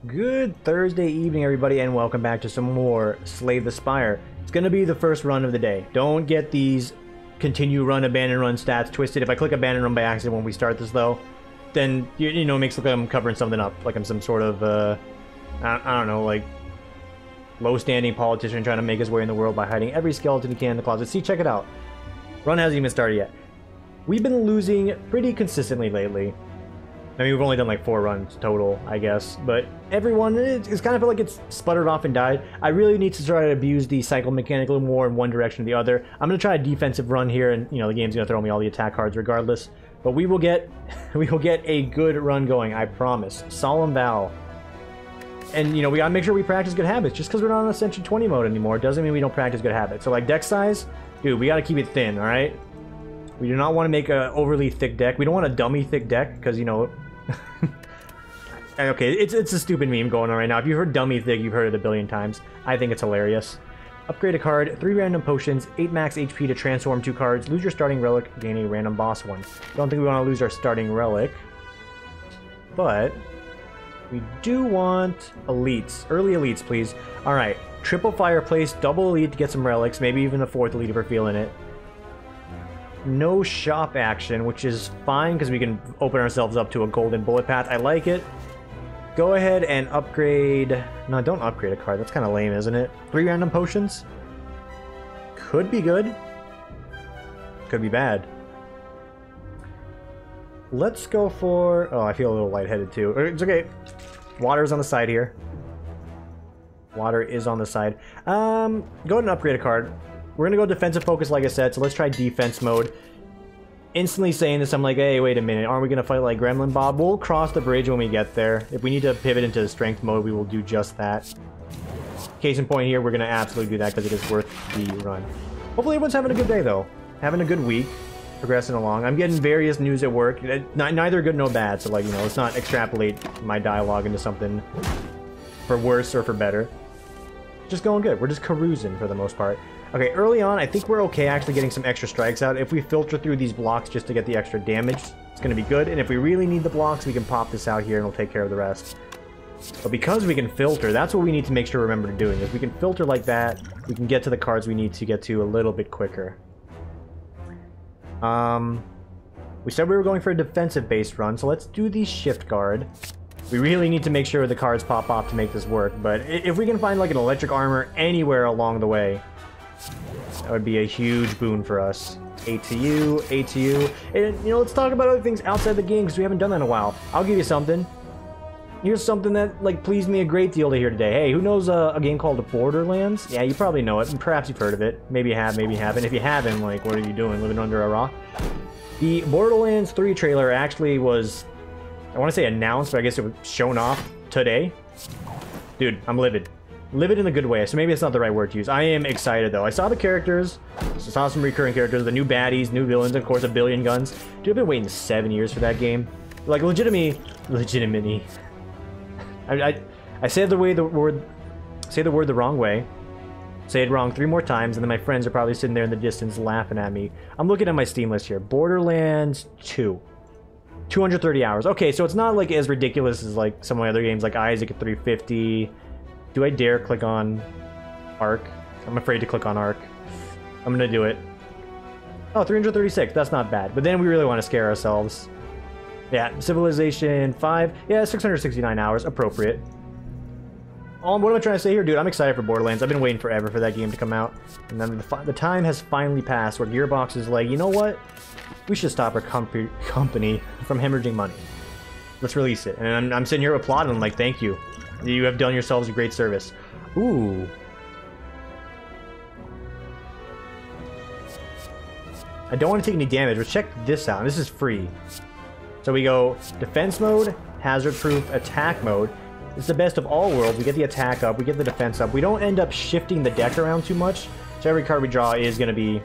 Good Thursday evening, everybody, and welcome back to some more Slay the Spire. It's going to be the first run of the day. Don't get these continue run, abandon run stats twisted. If I click abandon run by accident when we start this, though, then, you know, it makes it look like I'm covering something up. Like I'm some sort of, I don't know, like, low-standing politician trying to make his way in the world by hiding every skeleton he can in the closet. See, check it out. Run hasn't even started yet. We've been losing pretty consistently lately. I mean, we've only done like 4 runs total, I guess, but everyone, it's kind of feel like it's sputtered off and died. I really need to try to abuse the cycle mechanic a little more in one direction or the other. I'm going to try a defensive run here, and, you know, the game's going to throw me all the attack cards regardless, but we will get a good run going, I promise. Solemn vow. And, you know, we got to make sure we practice good habits. Just because we're not on Ascension 20 mode anymore doesn't mean we don't practice good habits. So, like, deck size, dude, we got to keep it thin, all right? We do not want to make an overly thick deck. We don't want a dummy thick deck because, you know... Okay, it's a stupid meme going on right now. If you've heard dummy thick, you've heard it a billion times. I think it's hilarious. Upgrade a card, 3 random potions, 8 max HP to transform 2 cards, lose your starting relic, gain a random boss one. Don't think we want to lose our starting relic, but we do want elites. Early elites, please. Alright, triple fireplace, double elite to get some relics, maybe even a 4th elite if we're feeling it. No shop action, which is fine because we can open ourselves up to a golden bullet path. I like it. Go ahead and upgrade... No, don't upgrade a card. That's kind of lame, isn't it? 3 random potions? Could be good. Could be bad. Let's go for... Oh, I feel a little lightheaded too. It's okay. Water's on the side here. Water is on the side. Go ahead and upgrade a card. We're going to go defensive focus, like I said, so let's try defense mode. Instantly saying this, I'm like, hey, wait a minute, aren't we going to fight like Gremlin Bob? We'll cross the bridge when we get there. If we need to pivot into strength mode, we will do just that. Case in point here, we're going to absolutely do that because it is worth the run. Hopefully everyone's having a good day, though. Having a good week, progressing along. I'm getting various news at work, neither good nor bad, so like, you know, let's not extrapolate my dialogue into something for worse or for better. Just going good. We're just carousing for the most part. Okay, early on, I think we're okay actually getting some extra strikes out. If we filter through these blocks just to get the extra damage, it's going to be good. And if we really need the blocks, we can pop this out here and it'll take care of the rest. But because we can filter, that's what we need to make sure we remember to doing. If we can filter like that, we can get to the cards we need to get to a little bit quicker. We said we were going for a defensive-based run, so let's do the shift guard. We really need to make sure the cards pop off to make this work, but if we can find like an electric armor anywhere along the way, that would be a huge boon for us. ATU, ATU. And, you know, let's talk about other things outside the game because we haven't done that in a while. I'll give you something. Here's something that, like, pleased me a great deal to hear today. Hey, who knows a game called Borderlands? Yeah, you probably know it, and perhaps you've heard of it. Maybe you have, maybe you haven't. If you haven't, like, what are you doing, living under a rock? The Borderlands 3 trailer actually was, I want to say announced, but I guess it was shown off today. Dude, I'm livid. Livid in a good way, so maybe it's not the right word to use. I am excited, though. I saw the characters, saw some recurring characters, the new baddies, new villains, and of course, a billion guns. Dude, I've been waiting 7 years for that game. Like, legitimately. I said the word the wrong way. Say it wrong 3 more times, and then my friends are probably sitting there in the distance laughing at me. I'm looking at my Steam list here. Borderlands 2. 230 hours. Okay, so it's not like as ridiculous as like some of my other games, like Isaac at 350. Do I dare click on Arc? I'm afraid to click on Arc. I'm gonna do it. Oh, 336. That's not bad. But then we really want to scare ourselves. Yeah, Civilization 5. Yeah, 669 hours. Appropriate. What am I trying to say here? Dude, I'm excited for Borderlands. I've been waiting forever for that game to come out. And then the time has finally passed where Gearbox is like, you know what? We should stop our company from hemorrhaging money. Let's release it. And I'm sitting here applauding. I'm like, thank you. You have done yourselves a great service. Ooh. I don't want to take any damage, but check this out. This is free. So we go defense mode, hazard proof, attack mode. It's the best of all worlds. We get the attack up, we get the defense up. We don't end up shifting the deck around too much. So every card we draw is going to be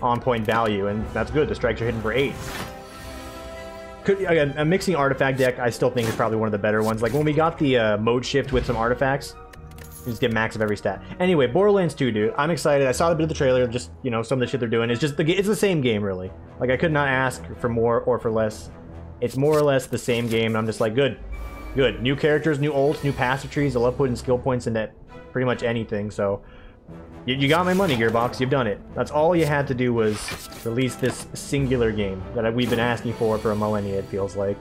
on point value, and that's good. The strikes are hitting for 8. Again, a mixing artifact deck I still think is probably one of the better ones. Like when we got the mode shift with some artifacts, you just get max of every stat. Anyway, Borderlands 2, dude. I'm excited. I saw a bit of the trailer, just, you know, some of the shit they're doing. It's just, it's the same game, really. Like, I could not ask for more or for less. It's more or less the same game, and I'm just like, good. Good. New characters, new ults, new passive trees. I love putting skill points into pretty much anything, so... You got my money, Gearbox. You've done it. That's all you had to do was release this singular game that we've been asking for a millennia, it feels like.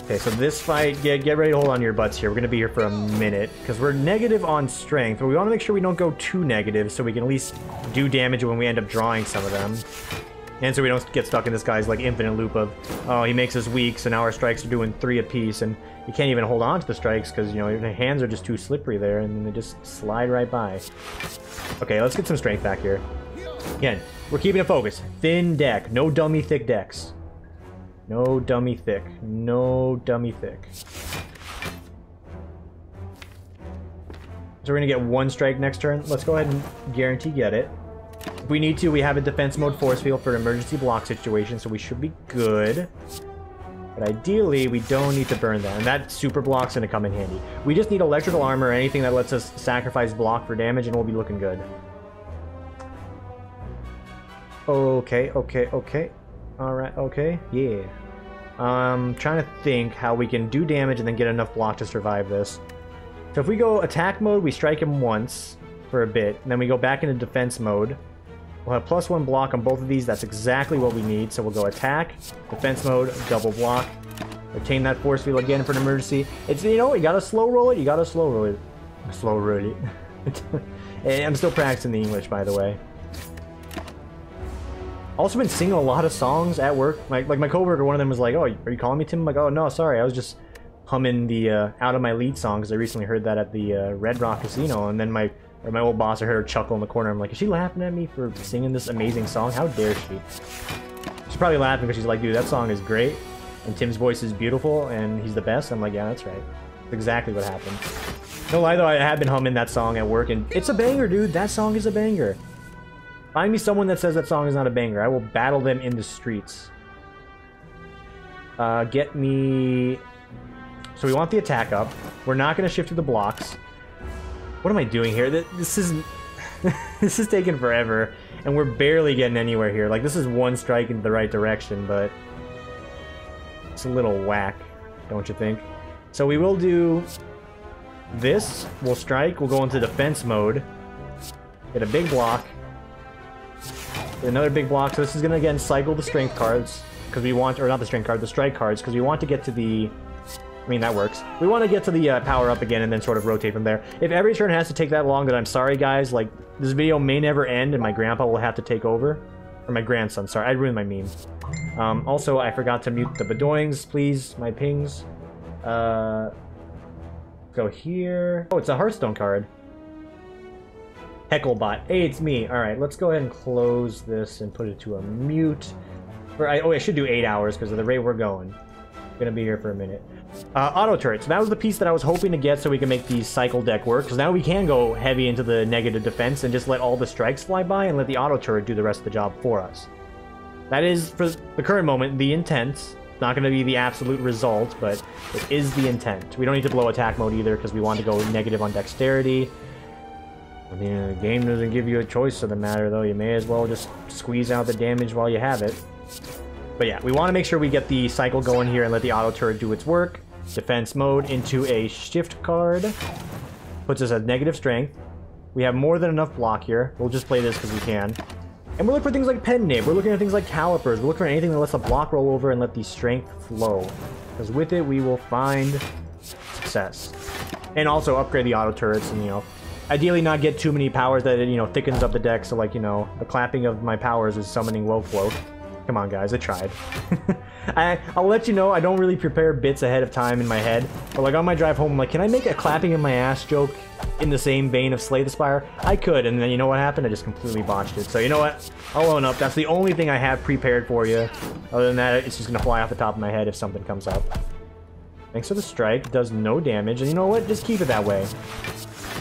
Okay, so this fight, get ready to hold on to your butts here. We're going to be here for a minute, because we're negative on strength, but we want to make sure we don't go too negative, so we can at least do damage when we end up drawing some of them. And so we don't get stuck in this guy's, like, infinite loop of, oh, he makes us weak, so now our strikes are doing 3 apiece, and you can't even hold on to the strikes, because, you know, your hands are just too slippery there, and they just slide right by. Okay, let's get some strength back here. Again, we're keeping it focused. Thin deck. No dummy thick decks. No dummy thick. No dummy thick. So we're gonna get 1 strike next turn. Let's go ahead and guarantee get it. If we need to, we have a defense mode force field for an emergency block situation, so we should be good. But ideally, we don't need to burn that, and that super block's gonna come in handy. We just need electrical armor or anything that lets us sacrifice block for damage, and we'll be looking good. Okay, okay, okay. Alright, okay, yeah. Trying to think how we can do damage and then get enough block to survive this. So if we go attack mode, we strike him once for a bit, and then we go back into defense mode. We'll have +1 block on both of these. That's exactly what we need. So we'll go attack, defense mode, double block. Retain that force field again for an emergency. It's, you know, you gotta slow roll it. You gotta slow roll it. Slow roll it. And I'm still practicing the English, by the way. Also been singing a lot of songs at work. Like my coworker, one of them was like, "Oh, are you calling me Tim?" I'm like, "Oh no, sorry. I was just humming the Out of My League song because I recently heard that at the Red Rock Casino." And then my old boss, I heard her chuckle in the corner. I'm like, "Is she laughing at me for singing this amazing song? How dare she?" She's probably laughing because she's like, "Dude, that song is great, and Tim's voice is beautiful, and he's the best." I'm like, "Yeah, that's right. That's exactly what happened." No lie though, I have been humming that song at work, and it's a banger, dude. That song is a banger. Find me someone that says that song is not a banger. I will battle them in the streets. Get me... So we want the attack up. We're not going to shift to the blocks. What am I doing here? This is... this is taking forever. And we're barely getting anywhere here. Like, this is 1 strike in the right direction, but... it's a little whack, don't you think? So we will do... this. We'll strike. We'll go into defense mode. Get a big block. Another big block. So this is going to again cycle the strength cards because we want, or not the strength card, the strike cards, because we want to get to the, I mean that works. We want to get to the power up again and then sort of rotate from there. If every turn has to take that long, then I'm sorry guys, like this video may never end and my grandpa will have to take over. Or my grandson, sorry, I ruined my meme. Also, I forgot to mute the bedoings, please, my pings. Go here. Oh, it's a Hearthstone card. Hecklebot. Hey, it's me. Alright, let's go ahead and close this and put it to a mute. I should do 8 hours because of the rate we're going. Gonna be here for a minute. Auto turrets. That was the piece that I was hoping to get so we can make the cycle deck work, because now we can go heavy into the negative defense and just let all the strikes fly by and let the auto turret do the rest of the job for us. That is, for the current moment, the intent. Not going to be the absolute result, but it is the intent. We don't need to blow attack mode either because we want to go negative on dexterity. I mean, the game doesn't give you a choice of the matter, though. You may as well just squeeze out the damage while you have it. But yeah, we want to make sure we get the cycle going here and let the auto turret do its work. Defense mode into a shift card. Puts us at negative strength. We have more than enough block here. We'll just play this because we can. And we're looking for things like pen nib. We're looking at things like calipers. We're looking for anything that lets the block roll over and let the strength flow. Because with it, we will find success. And also upgrade the auto turrets and, you know, ideally not get too many powers that it, you know, thickens up the deck. So, like, you know, the clapping of my powers is summoning Wofloat. Come on, guys, I tried. I'll let you know, I don't really prepare bits ahead of time in my head. But, like, on my drive home, I'm like, can I make a clapping in my ass joke in the same vein of Slay the Spire? I could, and then you know what happened? I just completely botched it. So, you know what? I'll own up. That's the only thing I have prepared for you. Other than that, it's just going to fly off the top of my head if something comes up. Thanks for the strike. Does no damage. And you know what? Just keep it that way.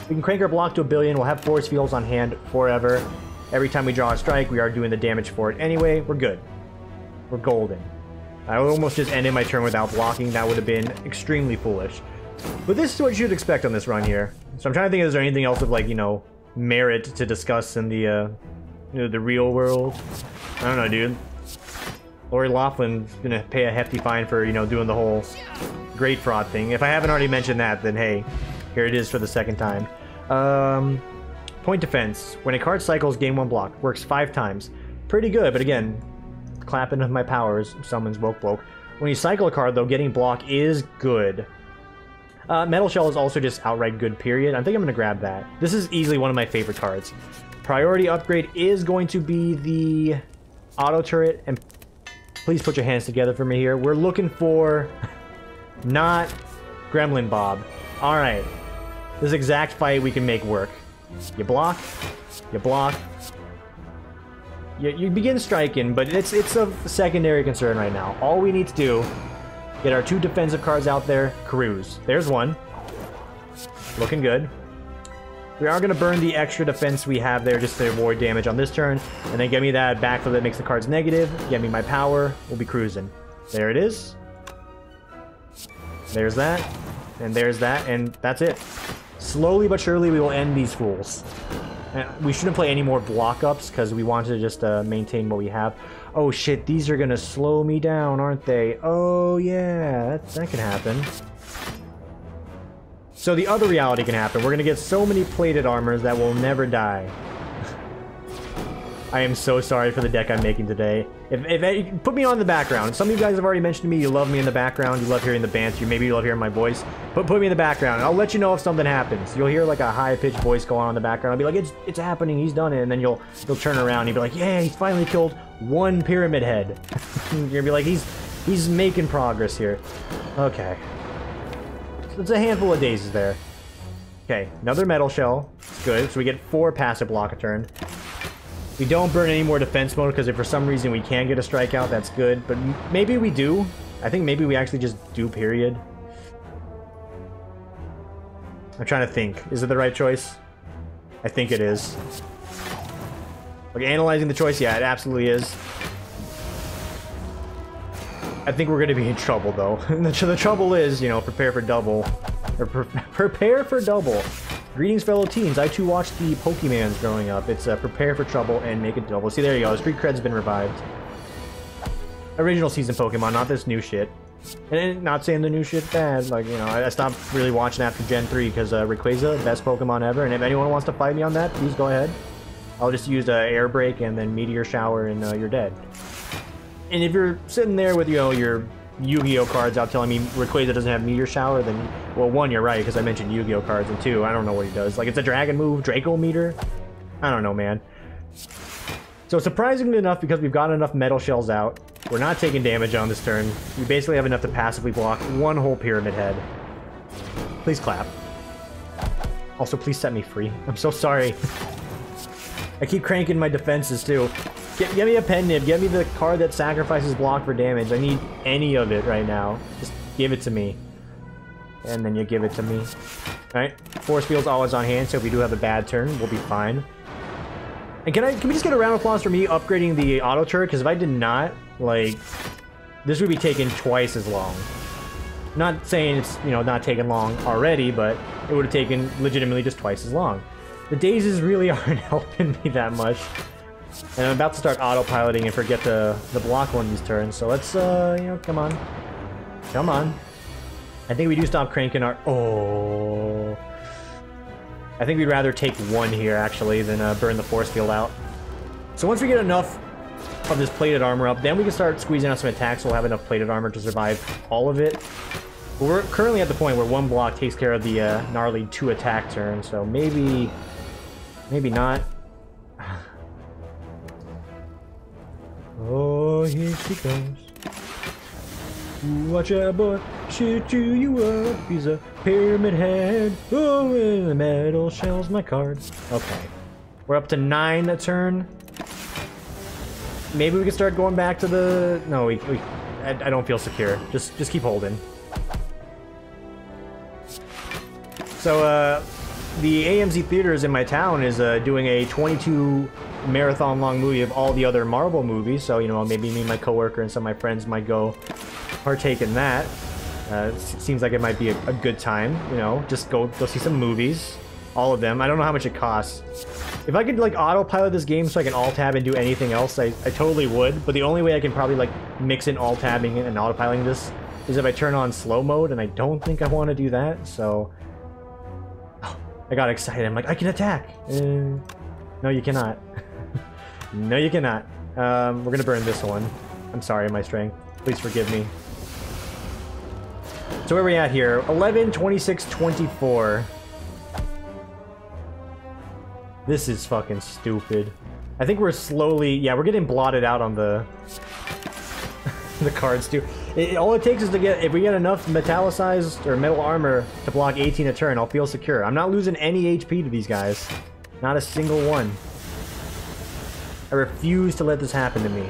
We can crank our block to 1 billion. We'll have force fields on hand forever. Every time we draw a strike, we are doing the damage for it anyway. We're good. We're golden. I almost just ended my turn without blocking. That would have been extremely foolish. But this is what you should expect on this run here. So I'm trying to think, is there anything else of, like, you know, merit to discuss in the, you know, the real world? I don't know, dude. Lori Laughlin's gonna pay a hefty fine for, you know, doing the whole great fraud thing. If I haven't already mentioned that, then hey, here it is for the second time. Point defense. When a card cycles, gain 1 block. Works 5 times. Pretty good, but again, clapping of my powers summons Woke. When you cycle a card, though, getting block is good. Metal Shell is also just outright good, period. I think I'm going to grab that. This is easily one of my favorite cards. Priority upgrade is going to be the auto turret, and please put your hands together for me here. We're looking for not Gremlin Bob. Alright. This exact fight we can make work. You block. You block. You begin striking, but it's a secondary concern right now. All we need to do, get our 2 defensive cards out there, cruise. There's one. Looking good. We are going to burn the extra defense we have there just to avoid damage on this turn, and then get me that backflip that makes the cards negative, get me my power, we'll be cruising. There it is. There's that, and there's that, and that's it. Slowly but surely we will end these fools. We shouldn't play any more block-ups, because we want to just maintain what we have. Oh shit, these are gonna slow me down, aren't they? Oh yeah, that can happen. So the other reality can happen. We're gonna get so many plated armors that will never die. I am so sorry for the deck I'm making today. If put me on the background. Some of you guys have already mentioned to me you love me in the background, you love hearing the banter, maybe you love hearing my voice. But put me in the background, and I'll let you know if something happens. You'll hear like a high-pitched voice go on in the background. I'll be like, it's happening, he's done it, and then you'll turn around and you'll be like, yeah, he's finally killed 1 pyramid head. You're gonna be like, he's making progress here. Okay. It's a handful of daisies there. Okay, another metal shell. It's good, so we get 4 passive block a turn. We don't burn any more defense mode, because if for some reason we can get a strikeout, that's good. But maybe we do. I think maybe we actually just do, period. I'm trying to think. Is it the right choice? I think it is. Like, analyzing the choice, yeah, it absolutely is. I think we're going to be in trouble, though. The trouble is, you know, prepare for double. Or prepare for double. Greetings, fellow teens. I too watched the Pokemans growing up. It's prepare for trouble and make it double. See, there you go. Street cred's been revived. Original season Pokemon, not this new shit. And not saying the new shit's bad. Like, you know, I stopped really watching after Gen 3 because Rayquaza, best Pokemon ever. And if anyone wants to fight me on that, please go ahead. I'll just use Air Break and then Meteor Shower and you're dead. And if you're sitting there with, you know, your Yu-Gi-Oh cards out telling me Rayquaza doesn't have Meteor Shower, then, well, 1, you're right, because I mentioned Yu-Gi-Oh cards, and 2, I don't know what he does. Like, it's a dragon move, Draco Meter? I don't know, man. So, surprisingly enough, because we've got enough metal shells out, we're not taking damage on this turn. We basically have enough to passively block 1 whole pyramid head. Please clap. Also, please set me free. I'm so sorry. I keep cranking my defenses, too. Get me a pen nib. Get me the card that sacrifices block for damage. I need any of it right now. Just give it to me. And then you give it to me. Alright. Force Field's always on hand, so if we do have a bad turn, we'll be fine. And can we just get a round of applause for me upgrading the auto turret? Because if I did not, like, this would be taking twice as long. Not saying it's, you know, not taking long already, but it would have taken legitimately just twice as long. The daisies really aren't helping me that much. And I'm about to start autopiloting and forget the block one of these turns. So let's, you know, come on. Come on. I think we do stop cranking our... Oh. I think we'd rather take 1 here, actually, than burn the force field out. So once we get enough of this plated armor up, then we can start squeezing out some attacks. We'll have enough plated armor to survive all of it. But we're currently at the point where 1 block takes care of the gnarly 2 attack turn. So maybe not. Oh, here she comes. Watch out, boy. Shoot you up. He's a pyramid head. Oh, and the metal shell's my card. Okay. We're up to 9 a turn. Maybe we can start going back to the... No, I don't feel secure. Just keep holding. So, the AMZ Theaters in my town is doing a 22 marathon long movie of all the other Marvel movies, so, you know, maybe me and my coworker and some of my friends might go partake in that. It seems like it might be a good time, you know, just go see some movies, all of them. I don't know how much it costs. If I could, like, autopilot this game so I can alt-tab and do anything else, I totally would, but the only way I can probably, like, mix in alt-tabbing and autopiloting this is if I turn on slow mode, and I don't think I want to do that, so... Oh, I got excited. I'm like, I can attack! No, you cannot. No, you cannot. We're gonna burn this one. I'm sorry, my strength. Please forgive me. So where are we at here? 11, 26, 24. This is fucking stupid. I think we're slowly... Yeah, we're getting blotted out on the... the cards, too. All it takes is to get... If we get enough metallicized or metal armor to block 18 a turn, I'll feel secure. I'm not losing any HP to these guys. Not a single one. I refuse to let this happen to me.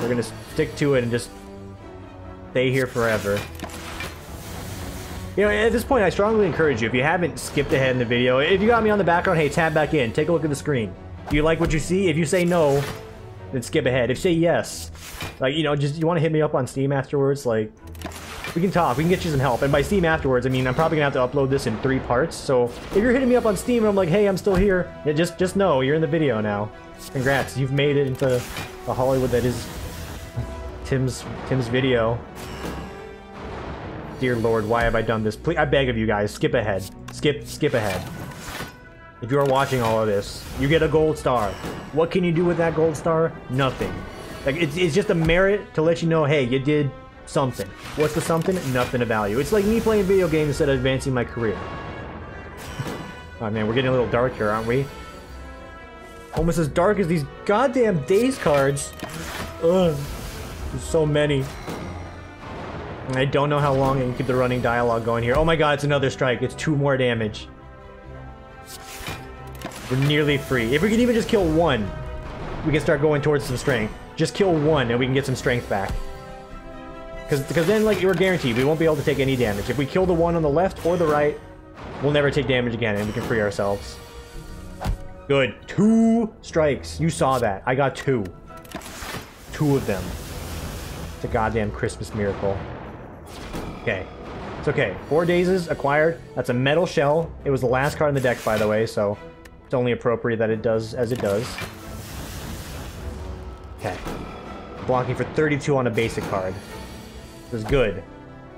We're gonna stick to it and just stay here forever. You know, at this point, I strongly encourage you, if you haven't skipped ahead in the video, if you got me on the background, hey, tab back in, take a look at the screen. Do you like what you see? If you say no, then skip ahead. If you say yes, like, you know, just, you want to hit me up on Steam afterwards, like, we can talk, we can get you some help. And by Steam afterwards, I mean, I'm probably gonna have to upload this in 3 parts, so if you're hitting me up on Steam and I'm like, hey, I'm still here, yeah, just know, you're in the video now. Congrats, you've made it into the Hollywood that is Tim's video. Dear Lord, why have I done this? Please, I beg of you guys, skip ahead. Skip ahead. If you are watching all of this, you get a gold star. What can you do with that gold star? Nothing. Like, it's just a merit to let you know, hey, you did something. What's the something? Nothing of value. It's like me playing video games instead of advancing my career. Oh man, we're getting a little dark here, aren't we? Almost as dark as these goddamn Days cards. Ugh. There's so many. I don't know how long I can keep the running dialogue going here. Oh my god, it's another strike. It's 2 more damage. We're nearly free. If we can even just kill 1, we can start going towards some strength. Just kill 1 and we can get some strength back. Because then, like, we're guaranteed we won't be able to take any damage. If we kill the one on the left or the right, we'll never take damage again and we can free ourselves. Good. 2 strikes. You saw that. I got 2. 2 of them. It's a goddamn Christmas miracle. Okay. It's okay. 4 dazes acquired. That's a metal shell. It was the last card in the deck, by the way, so it's only appropriate that it does as it does. Okay. Blocking for 32 on a basic card. This is good.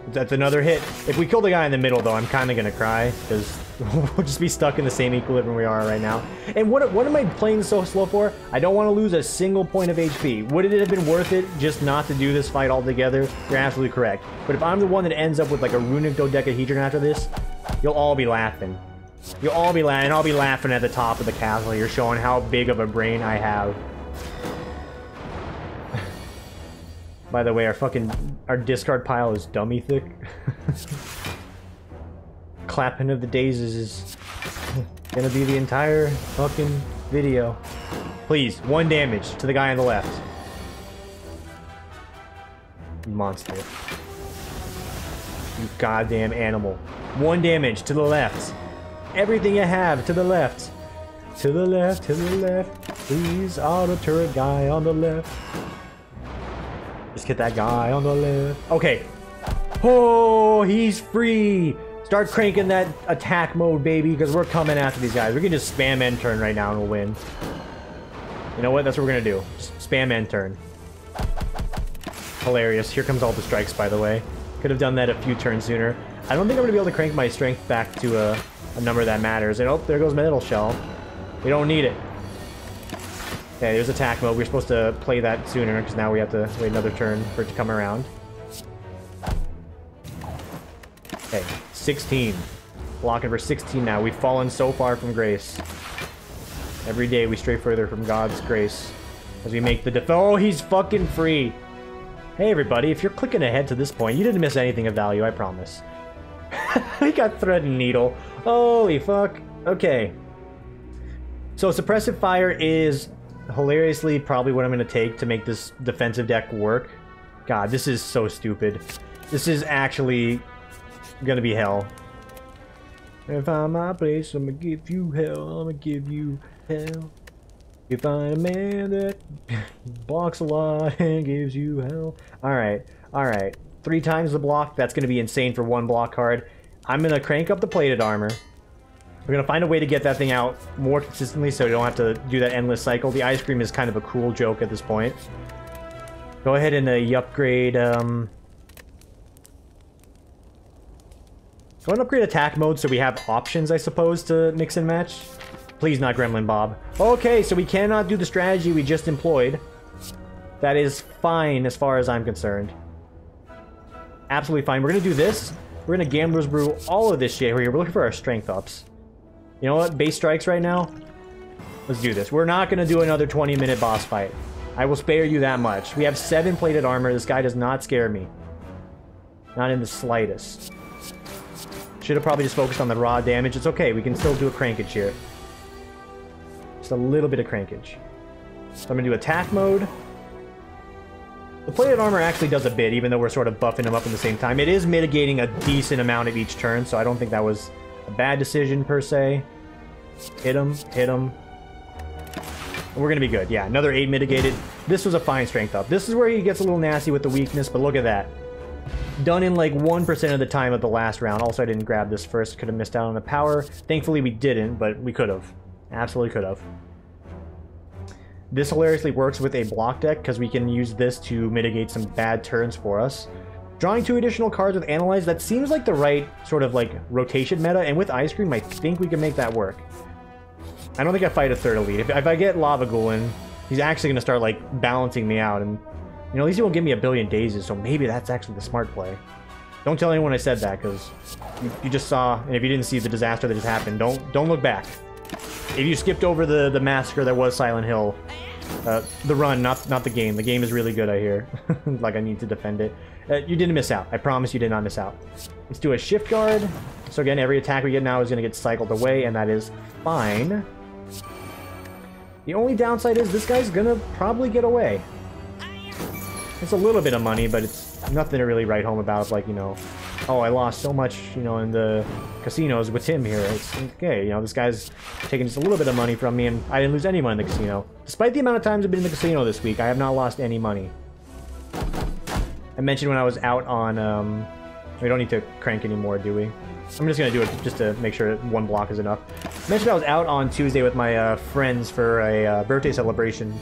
That's another hit. If we kill the guy in the middle, though, I'm kind of gonna cry, because we'll just be stuck in the same equilibrium we are right now. And what am I playing so slow for? I don't want to lose a single point of HP. Would it have been worth it just not to do this fight altogether? You're absolutely correct. But if I'm the one that ends up with like a runic dodecahedron after this, you'll all be laughing. You'll all be laughing, and I'll be laughing at the top of the castle here, showing how big of a brain I have. By the way, our discard pile is dummy thick. Clapping of the Daisies is gonna be the entire fucking video. Please, 1 damage to the guy on the left. You monster. You goddamn animal. 1 damage to the left. Everything you have to the left. To the left, to the left. Please, auto turret guy on the left. Just get that guy on the left. Okay. Oh, he's free. Start cranking that attack mode, baby, because we're coming after these guys. We can just spam end turn right now and we'll win. You know what? That's what we're going to do. Just spam end turn. Hilarious. Here comes all the strikes, by the way. Could have done that a few turns sooner. I don't think I'm going to be able to crank my strength back to a number that matters. And oh, there goes my little shell. We don't need it. Okay, there's attack mode. We're supposed to play that sooner, because now we have to wait another turn for it to come around. Okay, 16. Blocking for 16 now. We've fallen so far from grace. Every day we stray further from God's grace as we make the oh, he's fucking free. Hey everybody, if you're clicking ahead to this point, you didn't miss anything of value, I promise. We got thread and needle. Holy fuck. Okay. So suppressive fire is hilariously probably what I'm going to take to make this defensive deck work. God, this is so stupid. This is actually going to be hell. If I'm my place, I'm going to give you hell. I'm going to give you hell. You find a man that blocks a lot and gives you hell. Alright, alright. 3 times the block. That's going to be insane for 1 block card. I'm going to crank up the plated armor. We're going to find a way to get that thing out more consistently so we don't have to do that endless cycle. The ice cream is kind of a cruel joke at this point. Go ahead and you upgrade Go and upgrade attack mode so we have options, I suppose, to mix and match. Please not Gremlin Bob. Okay, so we cannot do the strategy we just employed. That is fine as far as I'm concerned. Absolutely fine. We're going to do this. We're going to Gambler's Brew all of this shit here. We're looking for our strength ups. You know what? Base strikes right now. Let's do this. We're not going to do another 20-minute boss fight. I will spare you that much. We have 7 plated armor. This guy does not scare me. Not in the slightest. Should have probably just focused on the raw damage. It's okay. We can still do a crankage here. Just a little bit of crankage. So I'm going to do attack mode. The plated armor actually does a bit, even though we're sort of buffing them up at the same time. It is mitigating a decent amount of each turn, so I don't think that was a bad decision, per se. Hit him, hit him. We're going to be good. Yeah, another 8 mitigated. This was a fine strength up. This is where he gets a little nasty with the weakness, but look at that. Done in like 1% of the time of the last round. Also, I didn't grab this first. Could have missed out on the power. Thankfully, we didn't, but we could have. Absolutely could have. This hilariously works with a block deck because we can use this to mitigate some bad turns for us. Drawing 2 additional cards with Analyze, that seems like the right sort of like rotation meta, and with Ice Cream, I think we can make that work. I don't think I fight a third elite. If I get Lava Ghoulin, he's actually going to start like balancing me out, and you know, at least he won't give me a billion dazes, so maybe that's actually the smart play. Don't tell anyone I said that, because you just saw, and if you didn't see the disaster that just happened, don't look back. If you skipped over the massacre that was Silent Hill, the run, not the game. The game is really good, I hear. Like, I need to defend it. You didn't miss out. I promise you did not miss out. Let's do a shift guard. So again, every attack we get now is going to get cycled away, and that is fine. The only downside is this guy's going to probably get away. It's a little bit of money, but it's nothing to really write home about. Like, you know, oh, I lost so much, you know, in the casinos with Tim here. It's okay, you know, this guy's taking just a little bit of money from me, and I didn't lose any money in the casino. Despite the amount of times I've been in the casino this week, I have not lost any money. I mentioned when I was out on, we don't need to crank anymore, do we? I'm just going to do it just to make sure one block is enough. I mentioned I was out on Tuesday with my friends for a birthday celebration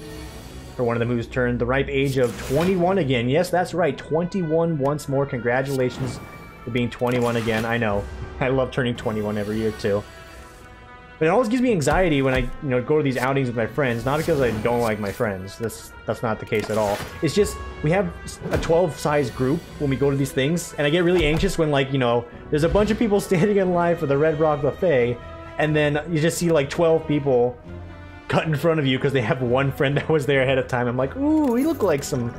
for one of them who's turned the ripe age of 21 again. Yes, that's right, 21 once more. Congratulations for being 21 again. I know. I love turning 21 every year, too. But it always gives me anxiety when I, you know, go to these outings with my friends. Not because I don't like my friends. That's not the case at all. It's just, we have a 12-size group when we go to these things, and I get really anxious when, like, you know, there's a bunch of people standing in line for the Red Rock Buffet, and then you just see, like, 12 people cut in front of you because they have one friend that was there ahead of time. I'm like, ooh, we look like some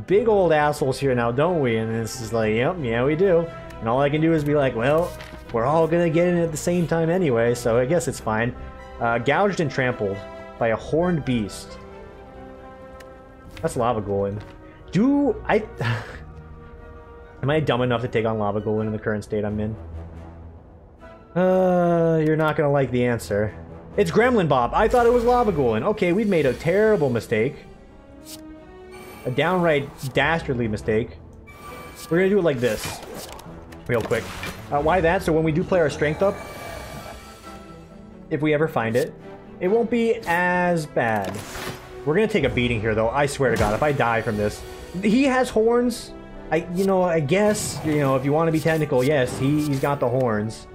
big old assholes here now, don't we? And it's just like, yep, yeah, we do. And all I can do is be like, well, we're all gonna get in at the same time anyway, so I guess it's fine. Gouged and trampled by a horned beast. That's Lava Ghoulin. Am I dumb enough to take on Lava Ghoulin in the current state I'm in? You're not gonna like the answer. It's Gremlin Bob. I thought it was Lava Ghoulin. Okay, we've made a terrible mistake. A downright dastardly mistake. We're gonna do it like this. Real quick. Why that? So when we do play our strength up, if we ever find it, it won't be as bad. We're gonna take a beating here, though. I swear to God, if I die from this. He has horns. I guess, you know, if you want to be technical, yes, he's got the horns.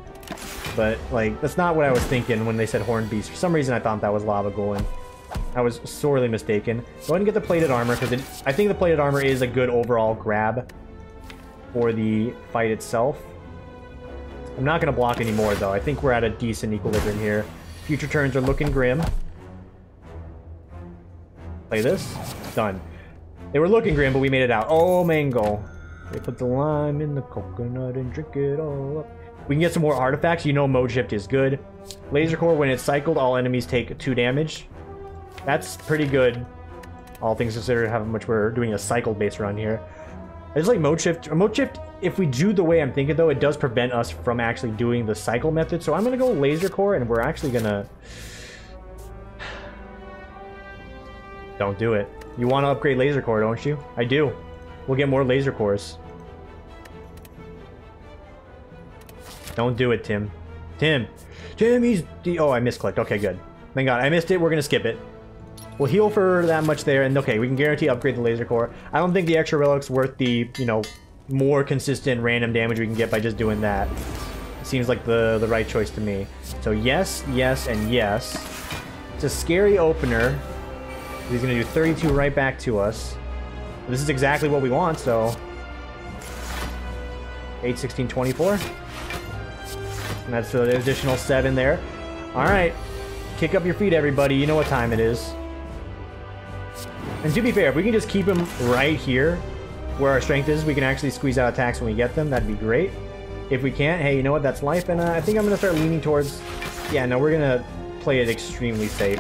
But, like, that's not what I was thinking when they said horned beast. For some reason, I thought that was Lava Ghoulin. I was sorely mistaken. Go ahead and get the plated armor, because I think the plated armor is a good overall grab for the fight itself. I'm not going to block anymore, though. I think we're at a decent equilibrium here. Future turns are looking grim. Play this. Done. They were looking grim, but we made it out. Oh, mango. They put the lime in the coconut and drink it all up. We can get some more artifacts. You know mode shift is good. Laser core, when it's cycled, all enemies take 2 damage. That's pretty good. All things considered, how much we're doing a cycle-based run here. I just like mode shift. Mode shift, if we do the way I'm thinking, though, it does prevent us from actually doing the cycle method. So I'm going to go laser core, and we're actually going to... Don't do it. You want to upgrade laser core, don't you? I do. We'll get more laser cores. Don't do it, Tim. Tim, he's... Oh, I misclicked. Okay, good. Thank God. I missed it. We're going to skip it. We'll heal for that much there, and okay, we can guarantee upgrade the laser core. I don't think the extra relic's worth the, you know, more consistent random damage we can get by just doing that. seems like the right choice to me. So yes, yes, and yes. It's a scary opener. He's going to do 32 right back to us. This is exactly what we want, so... 8, 16, 24. And that's the additional 7 there. Alright. Kick up your feet, everybody. You know what time it is. And to be fair, if we can just keep him right here, where our strength is, we can actually squeeze out attacks when we get them. That'd be great. If we can't, hey, you know what? That's life. And I think I'm going to start leaning towards... Yeah, no, we're going to play it extremely safe.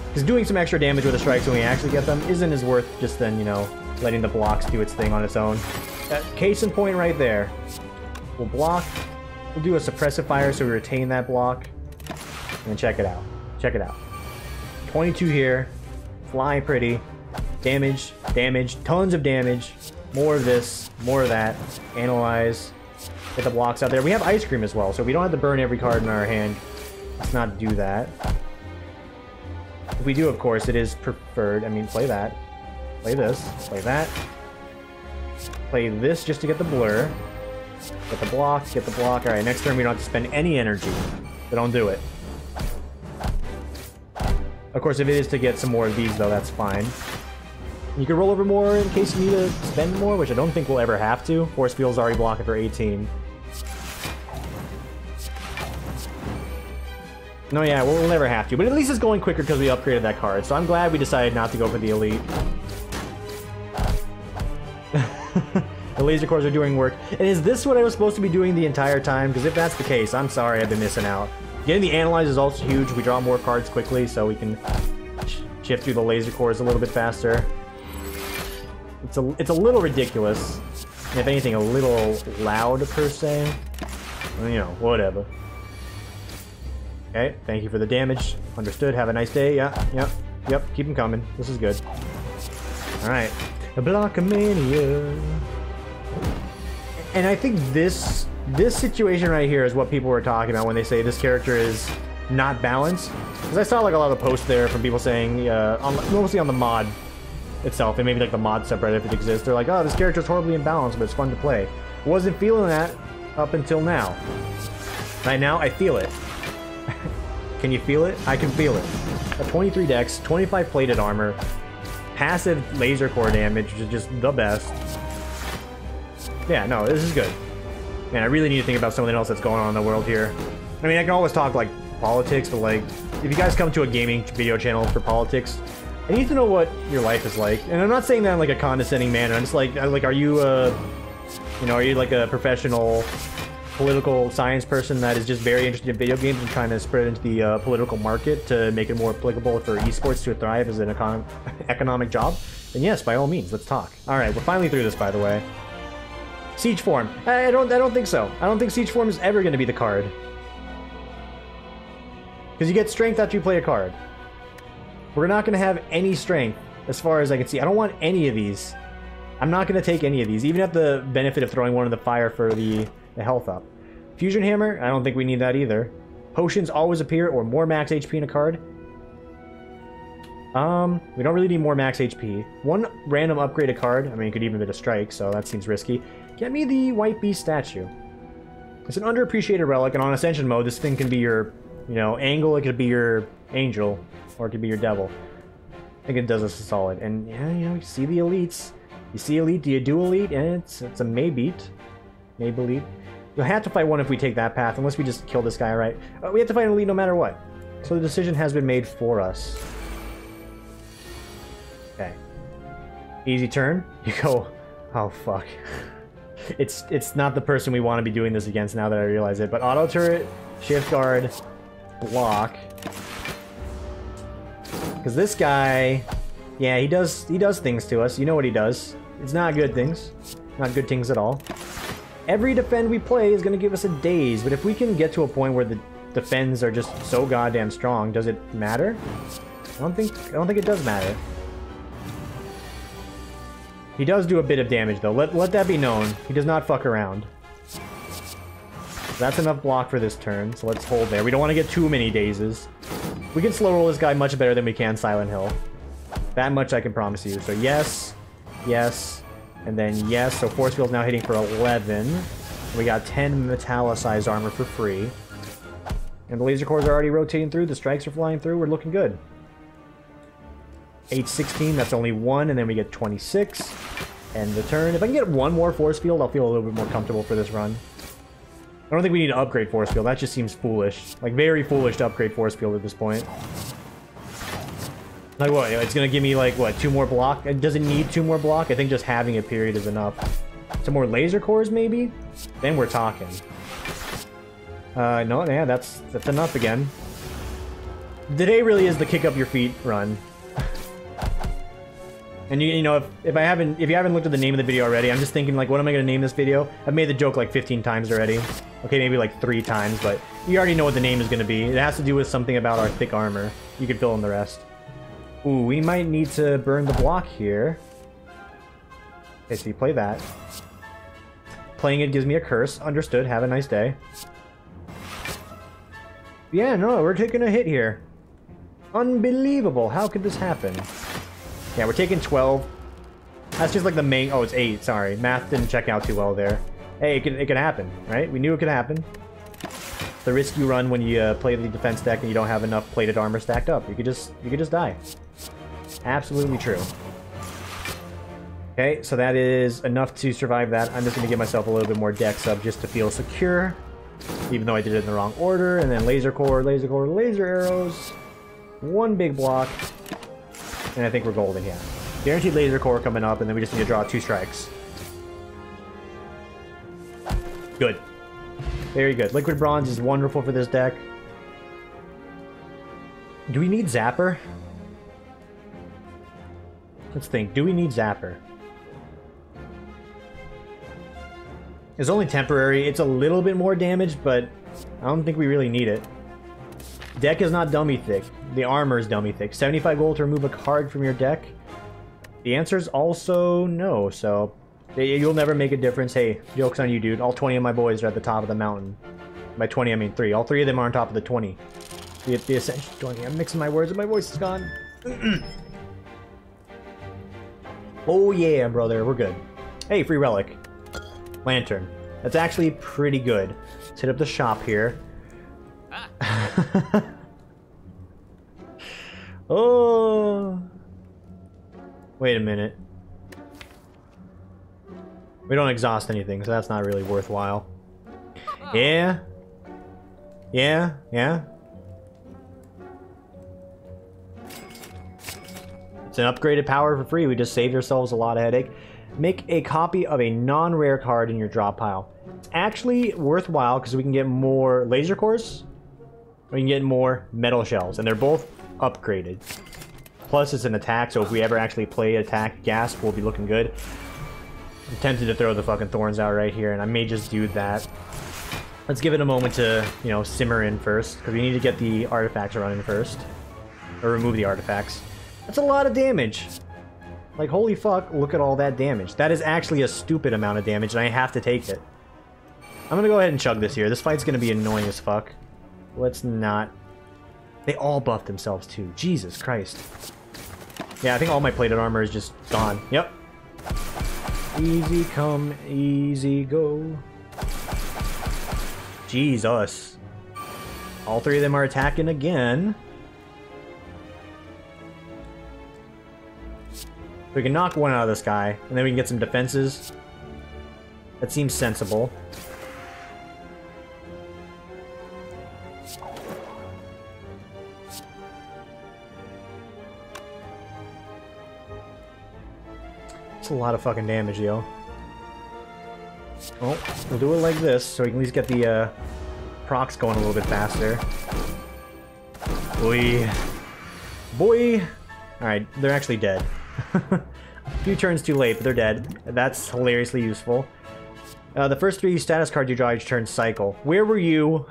Because doing some extra damage with the strikes when we actually get them isn't as worth just then, you know, letting the blocks do its thing on its own. Case in point right there. We'll block. We'll do a suppressive fire so we retain that block. And check it out. Check it out. 22 here. Fly pretty. Damage. Damage. Tons of damage. More of this. More of that. Analyze. Get the blocks out there. We have Ice Cream as well, so we don't have to burn every card in our hand. Let's not do that. If we do, of course, it is preferred. I mean, play that. Play this. Play that. Play this just to get the blur. Get the block. Get the block. Alright, next turn we don't have to spend any energy. So don't do it. Of course, if it is to get some more of these, though, that's fine. You can roll over more in case you need to spend more, which I don't think we'll ever have to. Force Field's already blocking for 18. No, yeah, we'll never have to. But at least it's going quicker because we upgraded that card. So I'm glad we decided not to go for the Elite. The laser cores are doing work. And is this what I was supposed to be doing the entire time? Because if that's the case, I'm sorry I've been missing out. Getting the Analyze is also huge. We draw more cards quickly, so we can shift through the laser cores a little bit faster. It's a little ridiculous. If anything, a little loud, per se. Well, you know, whatever. Okay, thank you for the damage. Understood. Have a nice day. Yeah, yep. Keep them coming. This is good. Alright. A Blockamania. And I think this situation right here is what people were talking about when they say this character is not balanced. Because I saw like a lot of posts there from people saying, mostly on the mod itself, and maybe like the mod subreddit if it exists. They're like, oh, this character's horribly imbalanced, but it's fun to play. Wasn't feeling that up until now. Right now, I feel it. Can you feel it? I can feel it. A 23 dex, 25 plated armor, passive laser core damage, which is just the best. Yeah, no, this is good. Man, I really need to think about something else that's going on in the world here. I mean, I can always talk, like, politics, but, like, if you guys come to a gaming video channel for politics, I need to know what your life is like. And I'm not saying that in, like, a condescending manner. I'm just like, are you, you know, are you, like, a professional political science person that is just very interested in video games and trying to spread it into the political market to make it more applicable for esports to thrive as an economic job? Then yes, by all means, let's talk. Alright, we're finally through this, by the way. Siege Form. I don't think so. I don't think Siege Form is ever going to be the card. Because you get strength after you play a card. We're not going to have any strength, as far as I can see. I don't want any of these. I'm not going to take any of these, even at the benefit of throwing one in the fire for the health up. Fusion Hammer, I don't think we need that either. Potions always appear, or more max HP in a card. We don't really need more max HP. One random upgrade a card. I mean, it could even be a strike, so that seems risky. Get me the White Beast statue. It's an underappreciated relic, and on Ascension mode, this thing can be your, you know, angle, it could be your angel, or it could be your devil. I think it does us a solid. And, yeah, you know, you see the elites. You see elite, do you do elite? And it's a Maybeat. Maybe. You'll have to fight one if we take that path, unless we just kill this guy, right? We have to fight an elite no matter what. So the decision has been made for us. Okay. Easy turn. You go, oh fuck. It's not the person we want to be doing this against now that I realize it, but auto turret, shift guard, block. Because this guy, yeah, he does things to us. You know what he does. It's not good things. Not good things at all. Every defend we play is going to give us a daze, but if we can get to a point where the defends are just so goddamn strong, does it matter? I don't think it does matter. He does do a bit of damage though. Let that be known. He does not fuck around. That's enough block for this turn, so let's hold there. We don't want to get too many dazes. We can slow roll this guy much better than we can Silent Hill. That much I can promise you. So yes, yes, and then yes. So Force Field's now hitting for 11. We got 10 metallicized armor for free. And the laser cores are already rotating through. The strikes are flying through. We're looking good. H16, that's only 1, and then we get 26. End the turn. If I can get one more force field, I'll feel a little bit more comfortable for this run. I don't think we need to upgrade force field. That just seems foolish. Like, very foolish to upgrade force field at this point. Like, what? It's gonna give me, like, what, 2 more block? It doesn't need 2 more block? I think just having a period is enough. Some more laser cores, maybe? Then we're talking. No, yeah, that's enough again. Today really is the kick up your feet run. And you know, if you haven't looked at the name of the video already, I'm just thinking, like, what am I gonna name this video? I've made the joke like 15 times already. Okay, maybe like 3 times, but you already know what the name is gonna be. It has to do with something about our thick armor. You can fill in the rest. Ooh, we might need to burn the block here. Okay, so you play that. Playing it gives me a curse. Understood. Have a nice day. Yeah, no, we're taking a hit here. Unbelievable. How could this happen? Yeah, we're taking 12. That's just like the main... Oh, it's 8. Sorry. Math didn't check out too well there. Hey, it could happen, right? We knew it could happen. The risk you run when you play the defense deck and you don't have enough plated armor stacked up. You could just die. Absolutely true. Okay, so that is enough to survive that. I'm just going to give myself a little bit more dex up just to feel secure. Even though I did it in the wrong order. And then laser core, laser arrows. 1 big block. And I think we're golden, yeah. Guaranteed laser core coming up, and then we just need to draw 2 strikes. Good. Very good. Liquid bronze is wonderful for this deck. Do we need Zapper? Let's think. Do we need Zapper? It's only temporary. It's a little bit more damage, but I don't think we really need it. Deck is not dummy thick. The armor is dummy thick. 75 gold to remove a card from your deck. The answer is also no, so you'll never make a difference. Hey, joke's on you, dude. All 20 of my boys are at the top of the mountain. By 20, I mean 3. All 3 of them are on top of the 20. The essential 20. I'm mixing my words and my voice is gone. Oh yeah, brother. We're good. Hey, free relic. Lantern. That's actually pretty good. Let's hit up the shop here. Oh. Wait a minute. We don't exhaust anything, so that's not really worthwhile. Yeah. Yeah. It's an upgraded power for free. We just saved ourselves a lot of headache. Make a copy of a non-rare card in your drop pile. It's actually worthwhile because we can get more laser cores. We can get more metal shells, and they're both upgraded. Plus, it's an attack, so if we ever actually play attack gasp, we'll be looking good. I'm tempted to throw the fucking thorns out right here, and I may just do that. Let's give it a moment to, you know, simmer in first, because we need to get the artifacts running first. Or remove the artifacts. That's a lot of damage. Like, holy fuck, look at all that damage. That is actually a stupid amount of damage, and I have to take it. I'm gonna go ahead and chug this here. This fight's gonna be annoying as fuck. Let's not... They all buffed themselves, too. Jesus Christ. Yeah, I think all my plated armor is just gone. Yep. Easy come, easy go. Jesus. All 3 of them are attacking again. We can knock one out of this guy, and then we can get some defenses. That seems sensible. It's a lot of fucking damage, yo. Well, we'll do it like this, so we can at least get the procs going a little bit faster. Boy. Boy! Alright, they're actually dead. A few turns too late, but they're dead. That's hilariously useful. The first 3 status cards you draw each turn cycle. Where were you?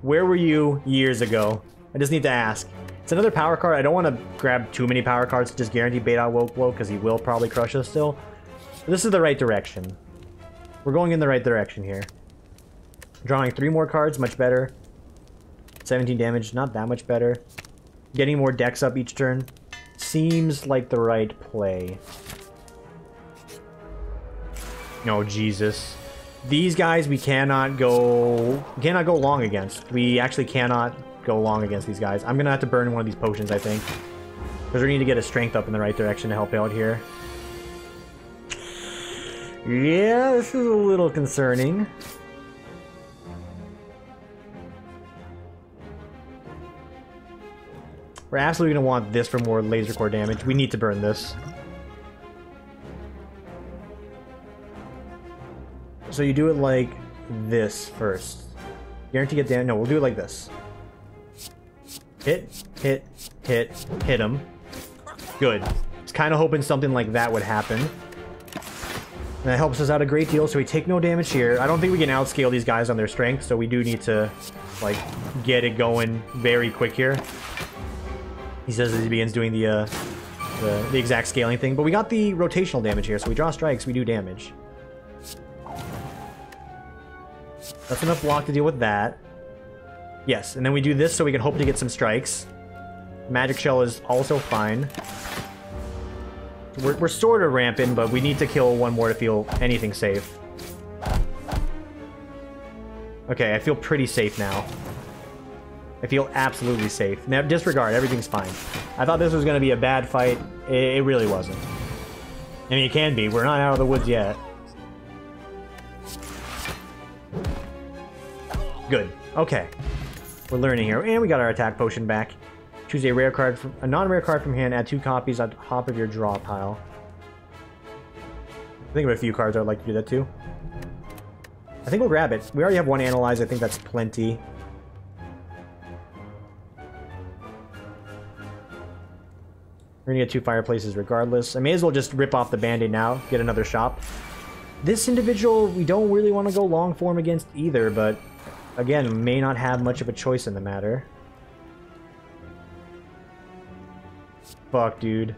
Where were you years ago? I just need to ask. It's another power card. I don't want to grab too many power cards to just guarantee bait out Woke Blow, because he will probably crush us still. But this is the right direction. We're going in the right direction here. Drawing 3 more cards, much better. 17 damage, not that much better. Getting more decks up each turn. Seems like the right play. Oh, Jesus. These guys we cannot go long against. We actually cannot go long against these guys. I'm gonna have to burn one of these potions, I think, because we need to get his strength up in the right direction to help out here. Yeah, this is a little concerning. We're absolutely going to want this for more laser core damage. We need to burn this. So you do it like this first. Guarantee get damage. No, we'll do it like this. Hit, hit, hit, hit him. Good. I was kind of hoping something like that would happen. And that helps us out a great deal, so we take no damage here. I don't think we can outscale these guys on their strength, so we do need to, like, get it going very quick here. He says as he begins doing the exact scaling thing. But we got the rotational damage here, so we draw strikes, we do damage. That's enough block to deal with that. Yes, and then we do this so we can hope to get some strikes. Magic Shell is also fine. We're sort of ramping, but we need to kill one more to feel anything safe. Okay, I feel pretty safe now. I feel absolutely safe. Now, disregard. Everything's fine. I thought this was going to be a bad fight. It really wasn't. I mean, it can be. We're not out of the woods yet. Good. Okay. We're learning here. And we got our attack potion back. Choose a rare card from a non-rare card from hand. Add 2 copies on top of your draw pile. I think of a few cards I'd like to do that too. I think we'll grab it. We already have 1 analyze. I think that's plenty. We're gonna get 2 fireplaces regardless. I may as well just rip off the band-aid now. Get another shop. This individual, we don't really want to go long form against either, but again, may not have much of a choice in the matter. Fuck, dude.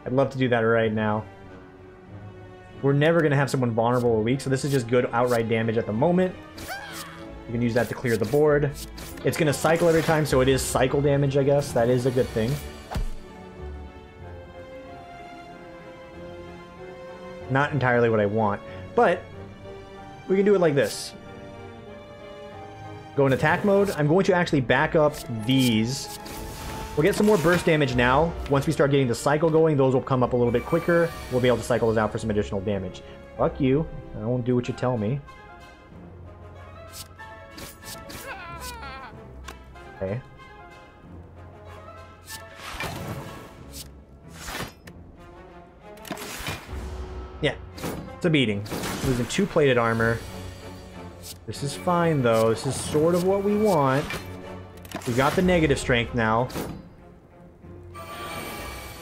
I'd love to do that right now. We're never going to have someone vulnerable or weak, so this is just good outright damage at the moment. You can use that to clear the board. It's going to cycle every time, so it is cycle damage, I guess. That is a good thing. Not entirely what I want, but we can do it like this. Go in attack mode. I'm going to actually back up these. We'll get some more burst damage now. Once we start getting the cycle going, those will come up a little bit quicker. We'll be able to cycle those out for some additional damage. Fuck you. I won't do what you tell me. Okay. Yeah. It's a beating. Losing 2 plated armor. This is fine, though. This is sort of what we want. We got the negative strength now.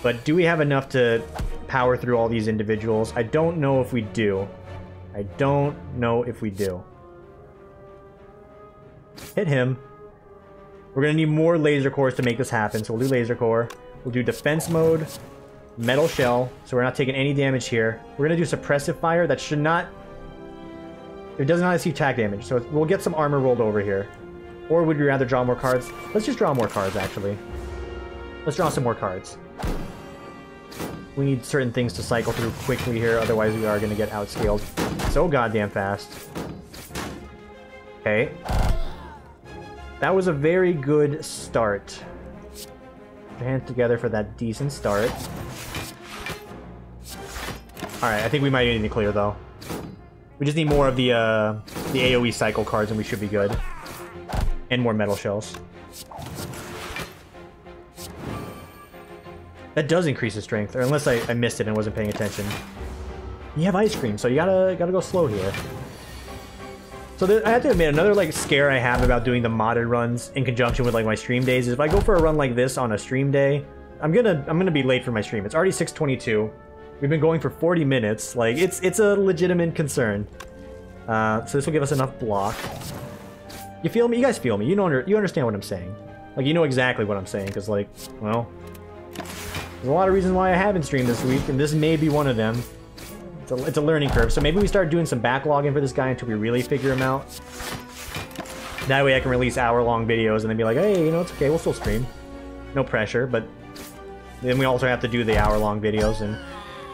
But do we have enough to power through all these individuals? I don't know if we do. I don't know if we do. Hit him. We're going to need more laser cores to make this happen, so we'll do laser core. We'll do defense mode, metal shell, so we're not taking any damage here. We're going to do suppressive fire. That should not... It does not see attack damage, so we'll get some armor rolled over here. Or would we rather draw more cards? Let's just draw more cards, actually. Let's draw some more cards. We need certain things to cycle through quickly here, otherwise we are going to get outscaled so goddamn fast. Okay. That was a very good start. Put your hands together for that decent start. Alright, I think we might need to clear, though. We just need more of the AoE cycle cards and we should be good. And more metal shells. That does increase his strength, or unless I missed it and wasn't paying attention. You have ice cream, so you gotta go slow here. So I have to admit, another like scare I have about doing the modded runs in conjunction with like my stream days is if I go for a run like this on a stream day, I'm gonna be late for my stream. It's already 6:22. We've been going for 40 minutes. Like it's a legitimate concern. So this will give us enough block. You feel me? You guys feel me? You understand what I'm saying? Like you know exactly what I'm saying, because like, well. There's a lot of reasons why I haven't streamed this week, and this may be one of them. It's a learning curve, so maybe we start doing some backlogging for this guy until we really figure him out. That way I can release hour-long videos and then be like, hey, you know, it's okay, we'll still stream. No pressure, but then we also have to do the hour-long videos, and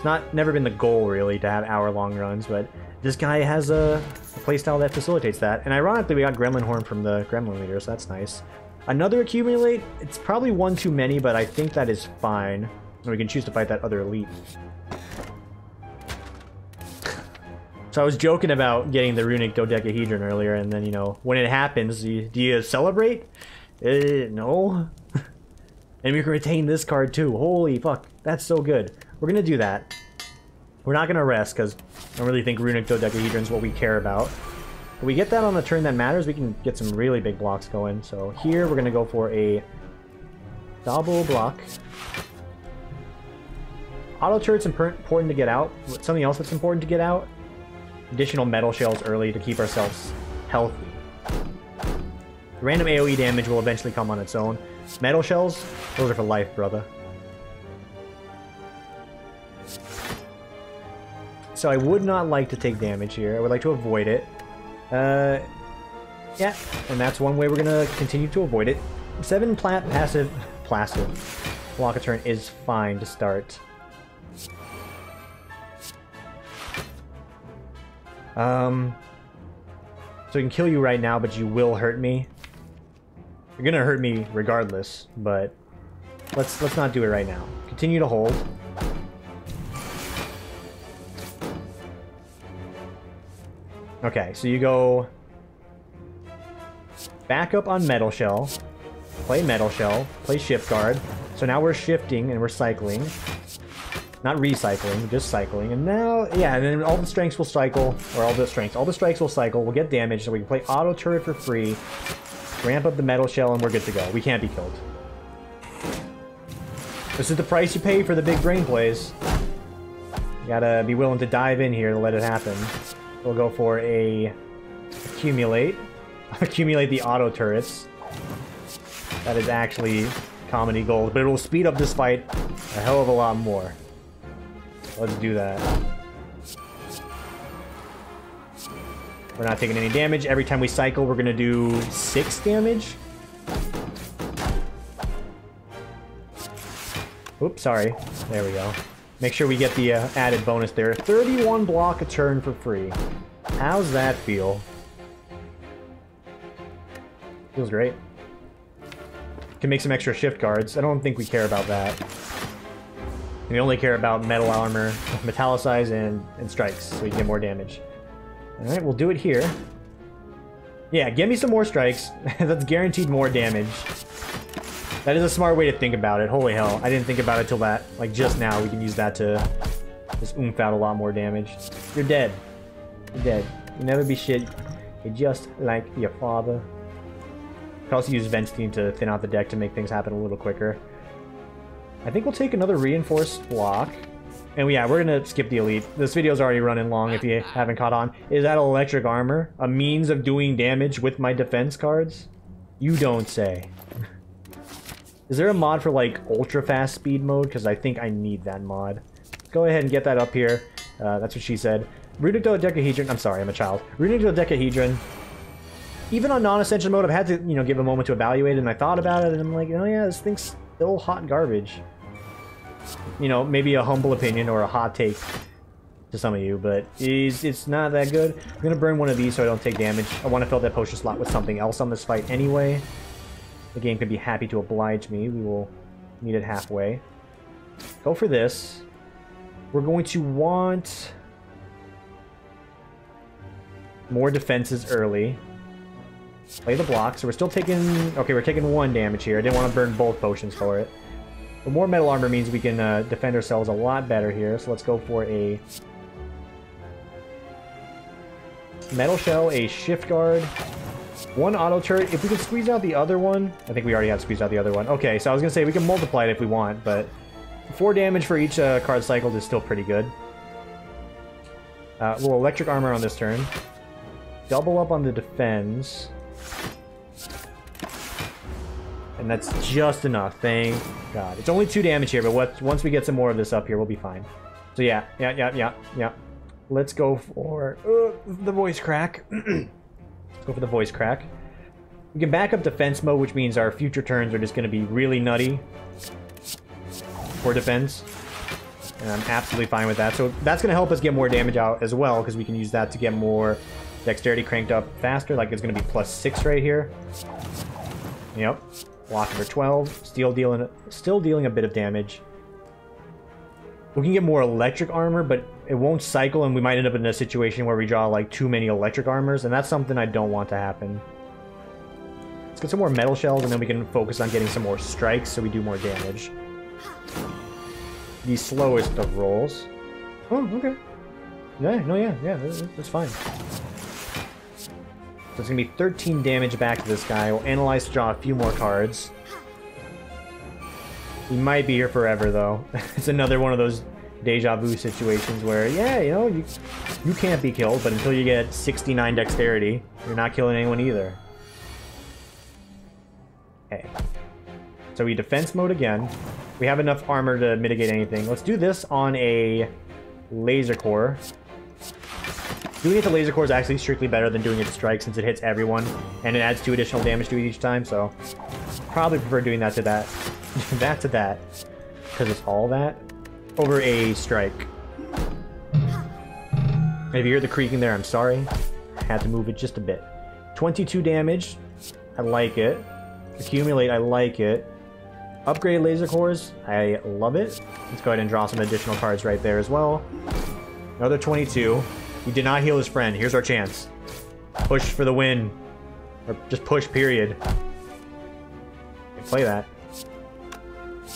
It's never been the goal, really, to have hour-long runs, but this guy has a playstyle that facilitates that. And ironically, we got Gremlin Horn from the Gremlin leader, so that's nice. Another accumulate, it's probably one too many, but I think that is fine. And we can choose to fight that other elite. So I was joking about getting the runic dodecahedron earlier, and then, you know, when it happens, do you celebrate? No. And we can retain this card too. Holy fuck, that's so good. We're gonna do that. We're not gonna rest, because I don't really think runic dodecahedron is what we care about. If we get that on the turn that matters, we can get some really big blocks going. So here, we're gonna go for a double block. Auto turret's important to get out. Something else that's important to get out: additional metal shells early to keep ourselves healthy. Random AoE damage will eventually come on its own. Metal shells, those are for life, brother. So I would not like to take damage here. I would like to avoid it. Yeah, and that's one way we're gonna continue to avoid it. 7 passive block a turn is fine to start. So I can kill you right now, but you will hurt me. You're gonna hurt me regardless, but let's not do it right now. Continue to hold. Okay, so you go back up on Metal Shell, play Metal Shell, play Shift Guard. So now we're shifting and we're cycling. Not recycling, just cycling. And now, yeah, and then all the strengths will cycle, or all the strikes will cycle. We'll get damage, so we can play auto turret for free, ramp up the Metal Shell, and we're good to go. We can't be killed. This is the price you pay for the big brain plays. You gotta be willing to dive in here to let it happen. We'll go for a accumulate. Accumulate the auto turrets. That is actually comedy gold, but it will speed up this fight a hell of a lot more. Let's do that. We're not taking any damage. Every time we cycle, we're gonna do 6 damage. Oops, sorry. There we go. Make sure we get the added bonus there. 31 block a turn for free. How's that feel? Feels great. Can make some extra shift guards. I don't think we care about that. We only care about metal armor, metallicize, and strikes, so we can get more damage. Alright, we'll do it here. Yeah, give me some more strikes. That's guaranteed more damage. That is a smart way to think about it. Holy hell, I didn't think about it till that. Like, just now, we can use that to just oomph out a lot more damage. You're dead. You're dead. You'll never be shit. You're just like your father. You can also use Ventstein to thin out the deck to make things happen a little quicker. I think we'll take another reinforced block. And yeah, we're gonna skip the elite. This video's already running long if you haven't caught on. Is that electric armor a means of doing damage with my defense cards? You don't say. Is there a mod for like ultra fast speed mode? Because I think I need that mod. Go ahead and get that up here. That's what she said. Runic dodecahedron. I'm sorry, I'm a child. Runic dodecahedron. Even on non-essential mode, I've had to, you know, give a moment to evaluate it, and I thought about it, and I'm like, oh yeah, this thing's still hot garbage. You know, maybe a humble opinion or a hot take to some of you, but it's not that good. I'm gonna burn one of these so I don't take damage. I want to fill that potion slot with something else on this fight anyway. The game could be happy to oblige me. We will meet it halfway. Go for this. We're going to want more defenses early. Play the block. So we're still taking... Okay, we're taking 1 damage here. I didn't want to burn both potions for it. But more metal armor means we can defend ourselves a lot better here. So let's go for a metal shell, a shift guard, 1 auto turret. If we can squeeze out the other one... I think we already have squeezed out the other one. Okay, so I was going to say we can multiply it if we want, but 4 damage for each card cycled is still pretty good. Little electric armor on this turn. Double up on the defense. And that's just enough, thank God. It's only 2 damage here, but once we get some more of this up here, we'll be fine. So yeah. Let's go for the voice crack. Let's go for the voice crack. We can back up defense mode, which means our future turns are just going to be really nutty for defense. And I'm absolutely fine with that. So that's going to help us get more damage out as well, because we can use that to get more dexterity cranked up faster. Like it's going to be +6 right here. Yep. Block number 12. Still dealing a bit of damage. We can get more electric armor, but it won't cycle, and we might end up in a situation where we draw like too many electric armors, and that's something I don't want to happen. Let's get some more metal shells, and then we can focus on getting some more strikes so we do more damage. The slowest of rolls. Oh, okay. Yeah, that's fine. So it's gonna be 13 damage back to this guy. We'll analyze to draw a few more cards. He might be here forever, though. It's another one of those deja vu situations where, yeah, you know, you can't be killed, but until you get 69 dexterity, you're not killing anyone either. Okay. So we defense mode again. We have enough armor to mitigate anything. Let's do this on a laser core. Doing it to laser core is actually strictly better than doing it to strike, since it hits everyone, and it adds 2 additional damage to it each time, so probably prefer doing that to that. That to that, because it's all that over a strike. If you hear the creaking there, I'm sorry. I had to move it just a bit. 22 damage. I like it. Accumulate. I like it. Upgrade laser cores. I love it. Let's go ahead and draw some additional cards right there as well. Another 22. He did not heal his friend. Here's our chance. Push for the win. Or just push, period. Play that.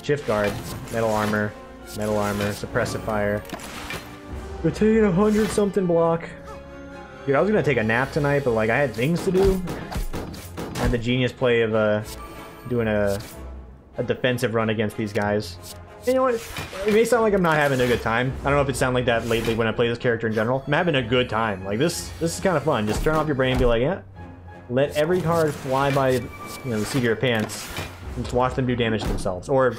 Shift guard, metal armor, suppressive fire. We're taking 100-something block. Dude, I was gonna take a nap tonight, but like I had things to do. I had the genius play of doing a defensive run against these guys. And you know what? It may sound like I'm not having a good time. I don't know if it sounds like that lately when I play this character in general. I'm having a good time. Like this is kind of fun. Just turn off your brain and be like, yeah, let every card fly by, you know, the seat of your pants. And just watch them do damage to themselves. Or,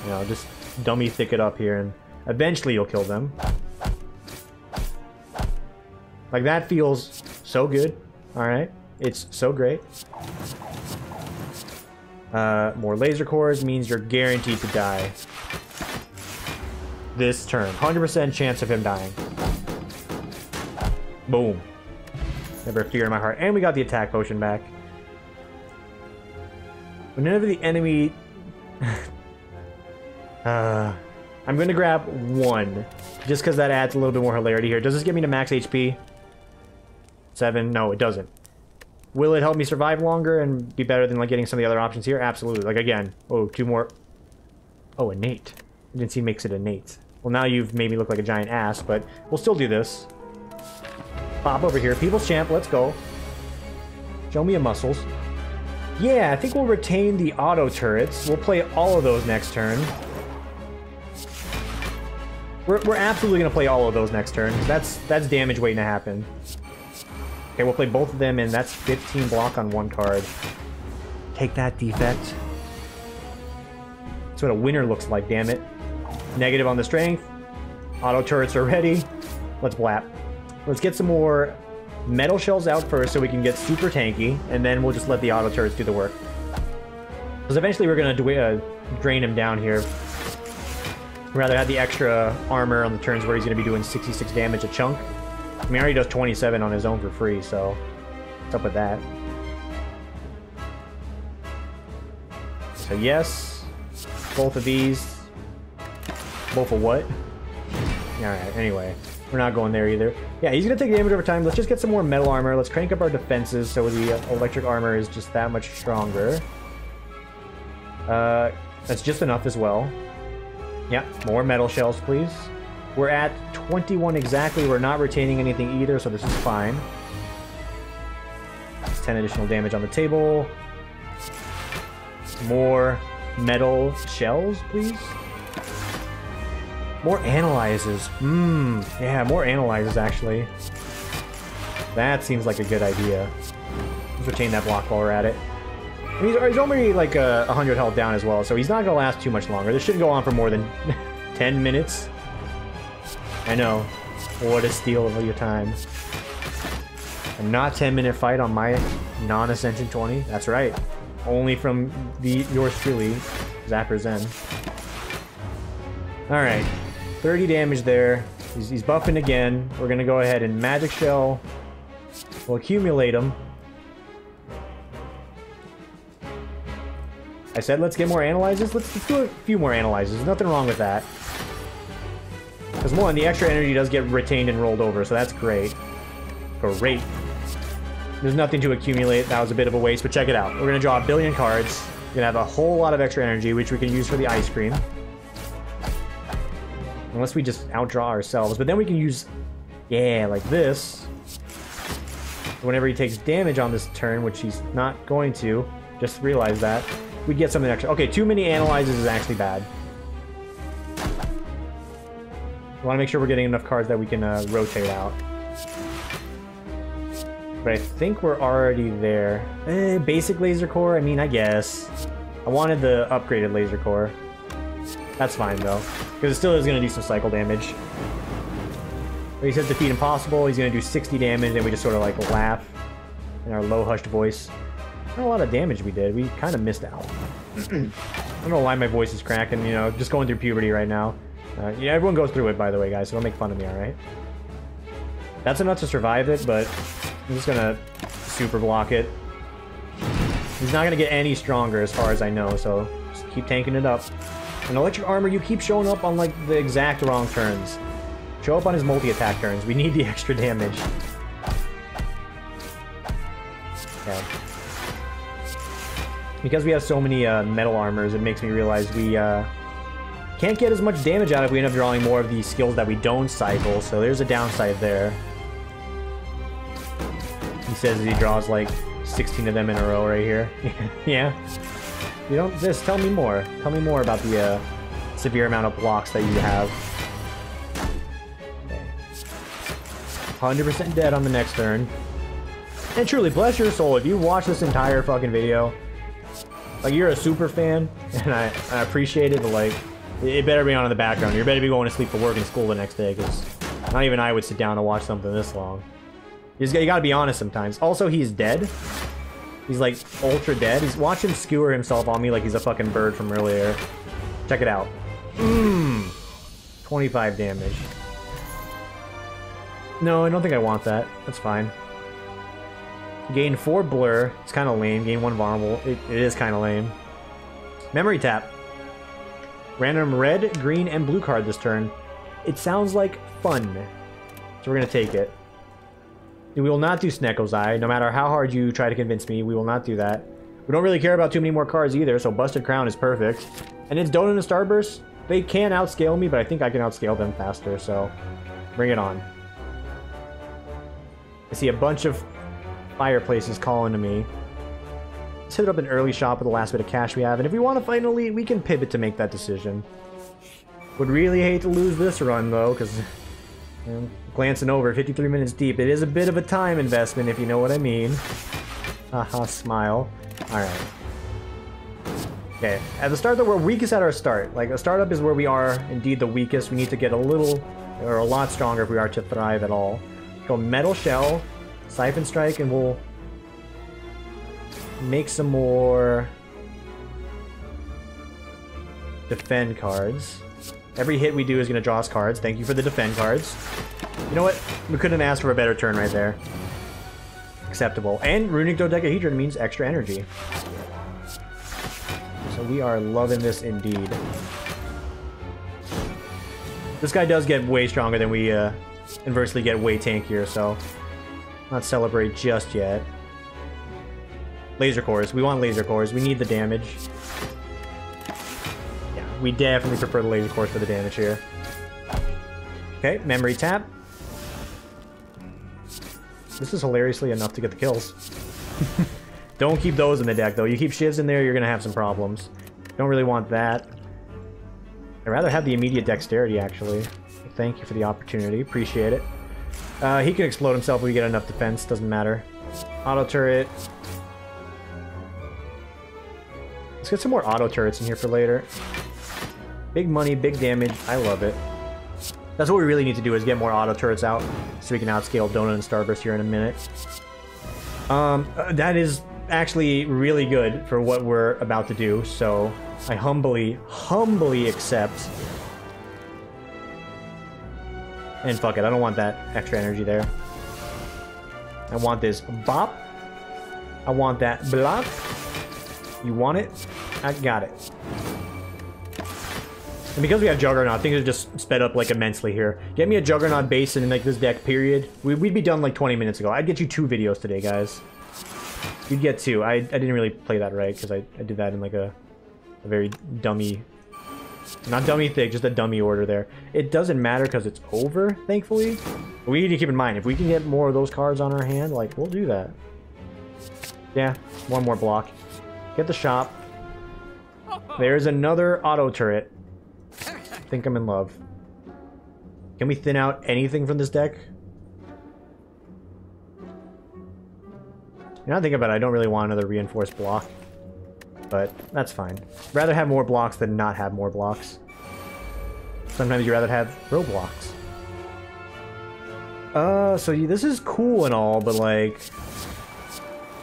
you know, just dummy thick it up here and eventually you'll kill them. Like, that feels so good. Alright. It's so great. More laser cores means you're guaranteed to die. This turn. 100% chance of him dying. Boom. Never a fear in my heart. And we got the attack potion back. Whenever the enemy... I'm going to grab 1. Just because that adds a little bit more hilarity here. Does this get me to max HP? 7? No, it doesn't. Will it help me survive longer and be better than like getting some of the other options here? Absolutely. Like, again. Oh, 2 more. Oh, innate. Didn't see makes it innate. Well, now you've made me look like a giant ass, but we'll still do this. Pop over here. People's Champ, let's go. Show me your muscles. Yeah, I think we'll retain the auto turrets. We'll play all of those next turn. We're absolutely going to play all of those next turn. That's damage waiting to happen. Okay, we'll play both of them, and that's 15 block on 1 card. Take that, defect. That's what a winner looks like, damn it. Negative on the strength. Auto turrets are ready. Let's blap. Let's get some more metal shells out first so we can get super tanky, and then we'll just let the auto turrets do the work. Because eventually we're going to drain him down here. Rather have the extra armor on the turns where he's going to be doing 66 damage a chunk. I mean, he already does 27 on his own for free, so what's up with that? So yes, both of these. Both of what? Alright, anyway. We're not going there either. Yeah, he's going to take damage over time. Let's just get some more metal armor. Let's crank up our defenses so the electric armor is just that much stronger. That's just enough as well. Yeah, more metal shells, please. We're at 21 exactly. We're not retaining anything either, so this is fine. That's 10 additional damage on the table. More metal shells, please. More analyzers. Yeah, more analyzers, actually. That seems like a good idea. Let's retain that block while we're at it. And he's only like 100 health down as well, so he's not going to last too much longer. This shouldn't go on for more than 10 minutes. I know. What a steal of your time. A not 10-minute fight on my non-Ascension 20. That's right. Only from yours truly, Zapper Zen. Alright. 30 damage there. He's buffing again. We're gonna go ahead and Magic Shell. We'll accumulate him. I said let's get more analyzers. Let's do a few more analyzers. There's nothing wrong with that. Because one, the extra energy does get retained and rolled over, so that's great. Great. There's nothing to accumulate. That was a bit of a waste, but check it out. We're gonna draw a billion cards. We're gonna have a whole lot of extra energy, which we can use for the ice cream. Unless we just outdraw ourselves. But then we can use, yeah, like this. Whenever he takes damage on this turn, which he's not going to, just realize that, we get something extra. Okay, too many analyzers is actually bad. We want to make sure we're getting enough cards that we can rotate out. But I think we're already there. Basic laser core, I mean, I guess. I wanted the upgraded laser core. That's fine, though. Because it still is going to do some cycle damage. He says defeat impossible, he's going to do 60 damage, and we just sort of like laugh in our low hushed voice. Not a lot of damage we did, we kind of missed out. I don't know why my voice is cracking, you know, just going through puberty right now. Yeah, everyone goes through it, by the way, guys, so don't make fun of me, alright? That's enough to survive it, but I'm just going to super block it. He's not going to get any stronger as far as I know, so just keep tanking it up. And electric armor, you keep showing up on like the exact wrong turns. Show up on his multi-attack turns. We need the extra damage. Okay. Because we have so many metal armors, it makes me realize we can't get as much damage out if we end up drawing more of these skills that we don't cycle, so there's a downside there. He says he draws like 16 of them in a row right here. Yeah. You don't just tell me more. Tell me more about the severe amount of blocks that you have. Okay. 100% dead on the next turn. And truly, bless your soul, if you watch this entire fucking video, like you're a super fan, and I appreciate it, but like, it better be on in the background. You better be going to sleep for work and school the next day, because not even I would sit down and watch something this long. You gotta be honest sometimes. Also, he's dead. He's like ultra dead. Watch him skewer himself on me like he's a fucking bird from earlier. Check it out. 25 damage. No, I don't think I want that. That's fine. Gain 4 blur. It's kind of lame. Gain 1 vulnerable. It is kind of lame. Memory tap. Random red, green, and blue card this turn. It sounds like fun. So we're going to take it. We will not do Snecko's Eye. No matter how hard you try to convince me, we will not do that. We don't really care about too many more cards either, so Busted Crown is perfect. And it's Donut and Starburst. They can outscale me, but I think I can outscale them faster, so bring it on. I see a bunch of fireplaces calling to me. Let's hit up an early shop with the last bit of cash we have, and if we want to fight an elite, we can pivot to make that decision. Would really hate to lose this run, though, because... glancing over, 53 minutes deep. It is a bit of a time investment, if you know what I mean. Haha, smile. Alright. Okay, at the start, though, we're weakest at our start. Like, a startup is where we are, indeed, the weakest. We need to get a little, or a lot stronger if we are to thrive at all. Go Metal Shell, Siphon Strike, and we'll make some more defend cards. Every hit we do is going to draw us cards. Thank you for the defend cards. You know what? We couldn't ask for a better turn right there. Acceptable. And Runic Dodecahedron means extra energy. So we are loving this indeed. This guy does get way stronger than we inversely get way tankier, so not celebrate just yet. Laser cores. We want laser cores. We need the damage. We definitely prefer the laser cores for the damage here. Okay, memory tap. This is hilariously enough to get the kills. Don't keep those in the deck, though. You keep shivs in there, you're gonna have some problems. Don't really want that. I'd rather have the immediate dexterity, actually. Thank you for the opportunity. Appreciate it. He can explode himself if we get enough defense. Doesn't matter. Auto turret. Let's get some more auto turrets in here for later. Big money, big damage. I love it. That's what we really need to do, is get more auto turrets out so we can outscale Donut and Starburst here in a minute. That is actually really good for what we're about to do, so I humbly accept And fuck it, I don't want that extra energy there. I want this bop. I want that block. You want it? I got it. And because we have Juggernaut, things are just sped up like immensely here. Get me a Juggernaut base in like this deck, period. We'd be done like 20 minutes ago. I'd get you 2 videos today, guys. You'd get 2. I didn't really play that right because I did that in like a very dummy, not dummy thick, just a dummy order there. It doesn't matter because it's over, thankfully. But we need to keep in mind, if we can get more of those cards on our hand, like, we'll do that. Yeah, 1 more block. Get the shop. There's another auto turret. I think I'm in love. Can we thin out anything from this deck? Now I think about it, I don't really want another reinforced block. But that's fine. Rather have more blocks than not have more blocks. Sometimes you'd rather have roadblocks. So this is cool and all, but like...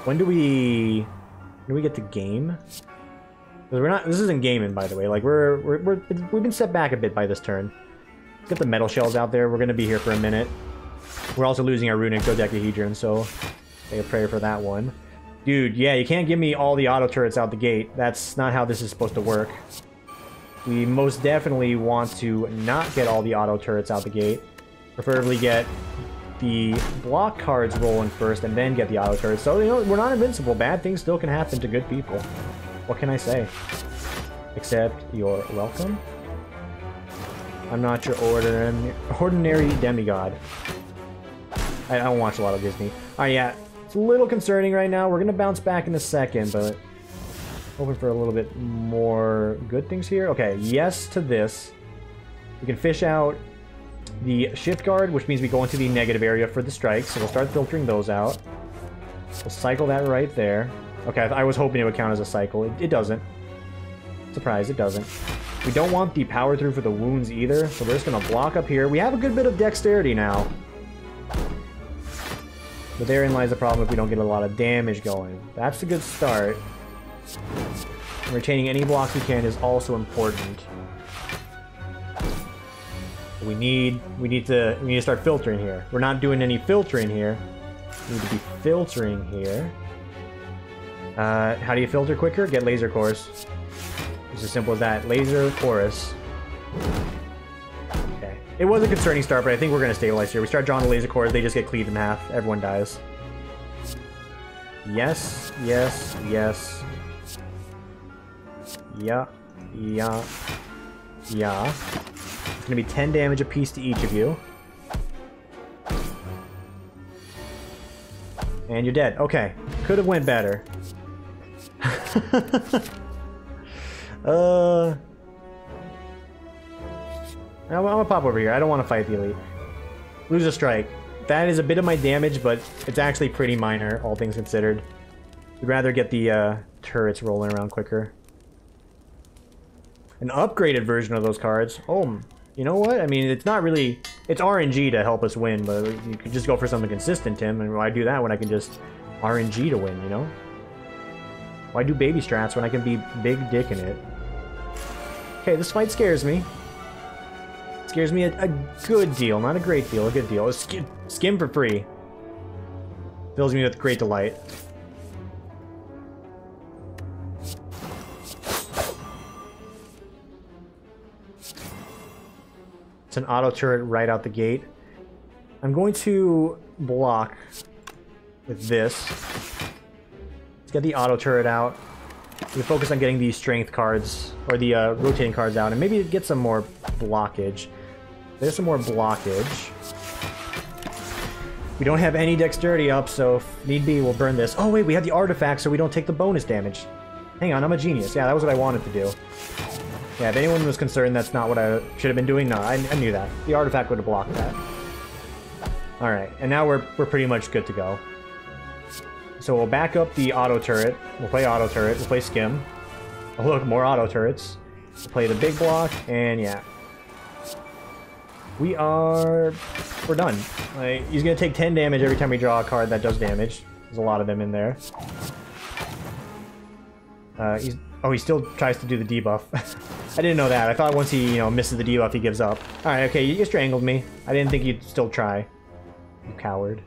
When do we get to game? We're not. This isn't gaming, by the way. Like we've been set back a bit by this turn. Let's get the metal shells out there. We're gonna be here for a minute. We're also losing our runic dodecahedron, so say a prayer for that one. Dude, yeah, you can't give me all the auto turrets out the gate. That's not how this is supposed to work. We most definitely want to not get all the auto turrets out the gate. Preferably get the block cards rolling first and then get the auto turrets. So, you know, we're not invincible. Bad things still can happen to good people. What can I say? Except you're welcome. I'm not your ordinary demigod. I don't watch a lot of Disney. Alright, yeah. It's a little concerning right now. We're going to bounce back in a second, but hoping for a little bit more good things here. Okay, yes to this. We can fish out the shift guard, which means we go into the negative area for the strikes, so we'll start filtering those out. We'll cycle that right there. Okay, I was hoping it would count as a cycle. It doesn't. Surprise, it doesn't. We don't want the power through for the wounds either, so we're just going to block up here. We have a good bit of dexterity now. But therein lies the problem if we don't get a lot of damage going. That's a good start. Retaining any blocks we can is also important. We need to start filtering here. We're not doing any filtering here. We need to be filtering here. How do you filter quicker? Get laser cores. It's as simple as that. Laser chorus. Okay. It was a concerning start, but I think we're gonna stabilize here. We start drawing the laser cores, they just get cleaved in half. Everyone dies. Yes, yes, yes. Yeah, yeah, yeah. It's gonna be 10 damage apiece to each of you. And you're dead. Okay. Could have went better. I'm gonna pop over here. I don't want to fight the elite. Lose a strike. That is a bit of my damage, but it's actually pretty minor, all things considered. We'd rather get the turrets rolling around quicker. An upgraded version of those cards. Oh, you know what? I mean, it's not really... It's RNG to help us win, but you could just go for something consistent, Tim. And why do that when I can just RNG to win, you know? Why do baby strats when I can be big dick in it? Okay, this fight scares me. Scares me a good deal. Not a great deal, a good deal. A skim for free. Fills me with great delight. It's an auto turret right out the gate. I'm going to block with this. Let's get the auto turret out. We focus on getting these strength cards, or the rotating cards out, and maybe get some more blockage. There's some more blockage. We don't have any dexterity up, so if need be, we'll burn this. Oh wait, we have the artifact, so we don't take the bonus damage. Hang on, I'm a genius. Yeah, that was what I wanted to do. Yeah, if anyone was concerned that's not what I should have been doing, no, I knew that. The artifact would have blocked that. Alright, and now we're pretty much good to go. So we'll back up the auto turret. We'll play auto turret. We'll play skim. Oh look, more auto turrets. We'll play the big block, and yeah. We're done. Like, he's gonna take 10 damage every time we draw a card that does damage. There's a lot of them in there. He still tries to do the debuff. I didn't know that. I thought once he, you know, misses the debuff, he gives up. Alright, okay, you strangled me. I didn't think you'd still try. You coward.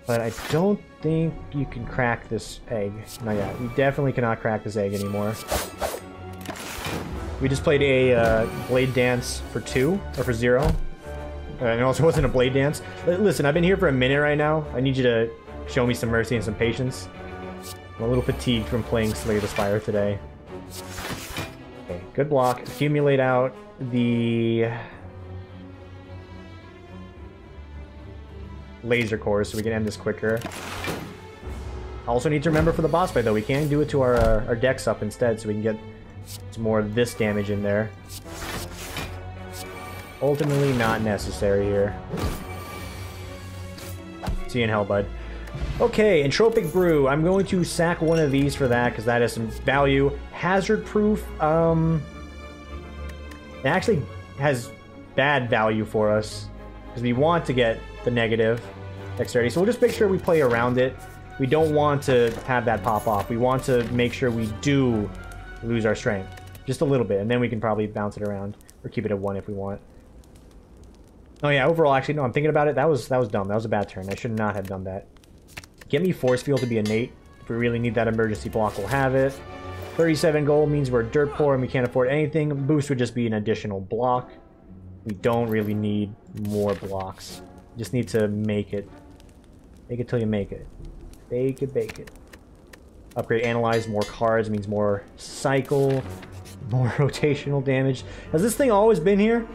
But I don't think you can crack this egg. Not yet. You definitely cannot crack this egg anymore. We just played a blade dance for 2, or for 0. And it also wasn't a blade dance. Listen, I've been here for a minute right now. I need you to show me some mercy and some patience. I'm a little fatigued from playing Slay the Spire today. Okay, good block. Accumulate out the laser cores so we can end this quicker. Also need to remember for the boss fight though, we can do it to our decks up instead so we can get some more of this damage in there. Ultimately not necessary here. See you in hell, bud. Okay, Entropic Brew. I'm going to sack one of these for that because that has some value. Hazard Proof. It actually has bad value for us because we want to get the negative dexterity. So we'll just make sure we play around it. We don't want to have that pop off. We want to make sure we do lose our strength just a little bit, and then we can probably bounce it around or keep it at 1 if we want. Oh yeah, overall, actually, no, I'm thinking about it. That was dumb. That was a bad turn. I should not have done that. Get me Force Field to be innate. If we really need that emergency block, we'll have it. 37 gold means we're dirt poor and we can't afford anything. Boost would just be an additional block. We don't really need more blocks. Just need to make it. Make it till you make it. Bake it, bake it. Upgrade Analyze, more cards means more cycle, more rotational damage. Has this thing always been here?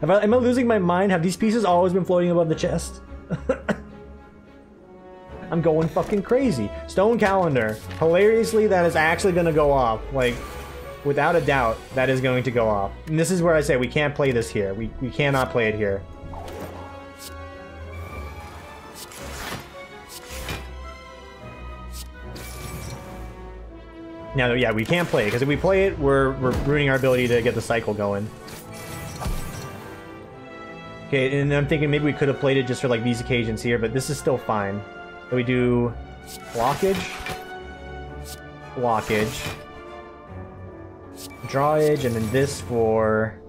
Am I losing my mind? Have these pieces always been floating above the chest? I'm going fucking crazy. Stone Calendar. Hilariously, that is actually going to go off. Like, without a doubt, that is going to go off. And this is where I say we can't play this here. We cannot play it here. Now, yeah, we can't play it, because if we play it, we're ruining our ability to get the cycle going. Okay, and I'm thinking maybe we could have played it just for, like, these occasions here, but this is still fine. So we do blockage, blockage, drawage, and then this for...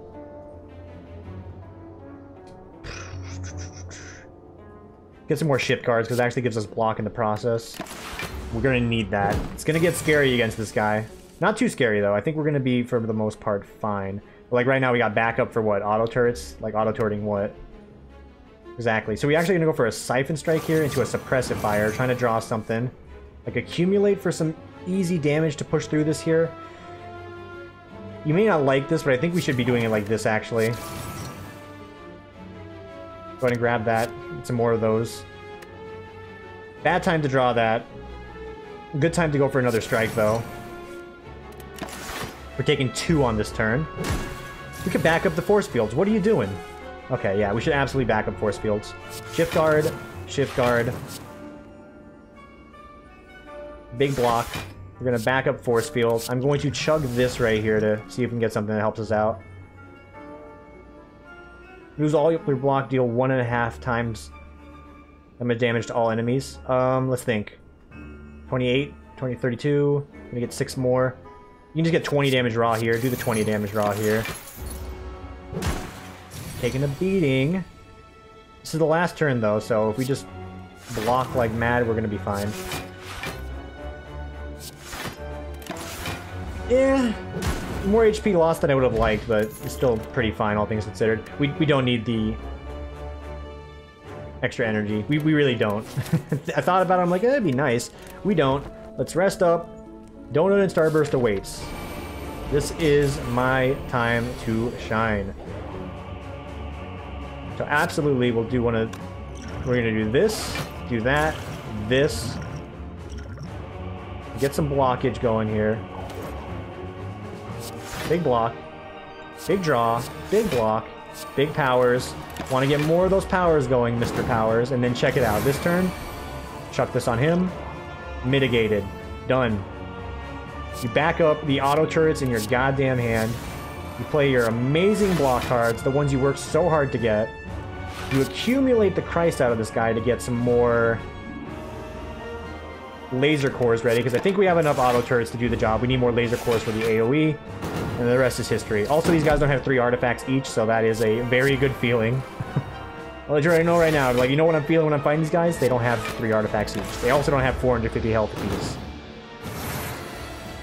Get some more ship cards, because it actually gives us block in the process. We're going to need that. It's going to get scary against this guy. Not too scary, though. I think we're going to be, for the most part, fine. But, like, right now we got backup for what? Auto turrets? Like, auto turreting what? Exactly. So we're actually going to go for a Siphon Strike here into a Suppressive Fire, trying to draw something. Like, accumulate for some easy damage to push through this here. You may not like this, but I think we should be doing it like this, actually. Go ahead and grab that. Get some more of those. Bad time to draw that. Good time to go for another strike, though. We're taking 2 on this turn. We could back up the force fields. What are you doing? Okay, yeah, we should absolutely back up force fields. Shift guard, shift guard. Big block. We're going to back up force field. I'm going to chug this right here to see if we can get something that helps us out. Use all your block, deal 1.5 times damage to all enemies. Let's think. 28, 20, 32. I'm gonna get 6 more. You can just get 20 damage raw here. Do the 20 damage raw here. Taking a beating. This is the last turn, though, so if we just block like mad, we're gonna be fine. Yeah, more HP lost than I would have liked, but it's still pretty fine, all things considered. We don't need the extra energy. We really don't. I thought about it, I'm like, that'd be nice. We don't. Let's rest up. Donut and Starburst awaits. This is my time to shine. So absolutely, we'll do one of... We're gonna do this, do that, this. Get some blockage going here. Big block. Big draw. Big block. Big powers. Want to get more of those powers going, Mr. Powers. And then check it out. This turn, chuck this on him. Mitigated. Done. You back up the auto turrets in your goddamn hand. You play your amazing block cards, the ones you worked so hard to get. You accumulate the Christ out of this guy to get some more laser cores ready, because I think we have enough auto turrets to do the job. We need more laser cores for the AoE. And the rest is history. Also, these guys don't have 3 artifacts each, so that is a very good feeling. I'll let you know right now, like, you know what I'm feeling when I'm fighting these guys? They don't have 3 artifacts each. They also don't have 450 health apiece.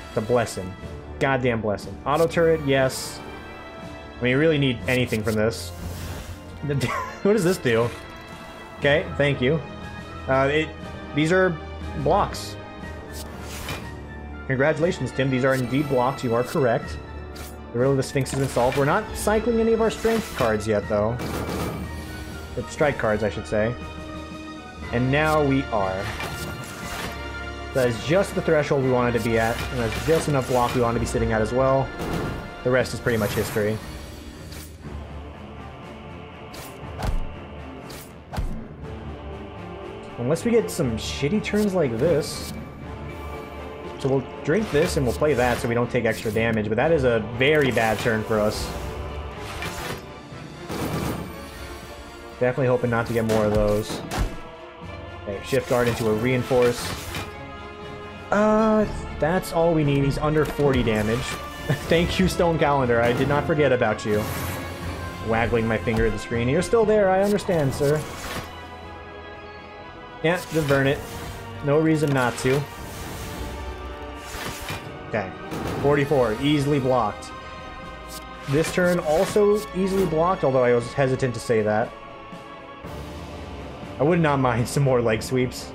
It's a blessing. Goddamn blessing. Auto turret, yes. I mean, you really need anything from this. What does this do? Okay, thank you. These are blocks. Congratulations, Tim. These are indeed blocks. You are correct. The riddle of the Sphinx has been solved. We're not cycling any of our strength cards yet, though. Or strike cards, I should say. And now we are. That is just the threshold we wanted to be at, and that's just enough block we want to be sitting at as well. The rest is pretty much history. Unless we get some shitty turns like this. So we'll drink this and we'll play that so we don't take extra damage, but that is a very bad turn for us. Definitely hoping not to get more of those. Okay, shift guard into a reinforce. That's all we need. He's under 40 damage. Thank you, Stone Calendar. I did not forget about you. Waggling my finger at the screen. You're still there, I understand, sir. Yeah, just burn it. No reason not to. Okay, 44, easily blocked. This turn also easily blocked, although I was hesitant to say that. I would not mind some more leg sweeps.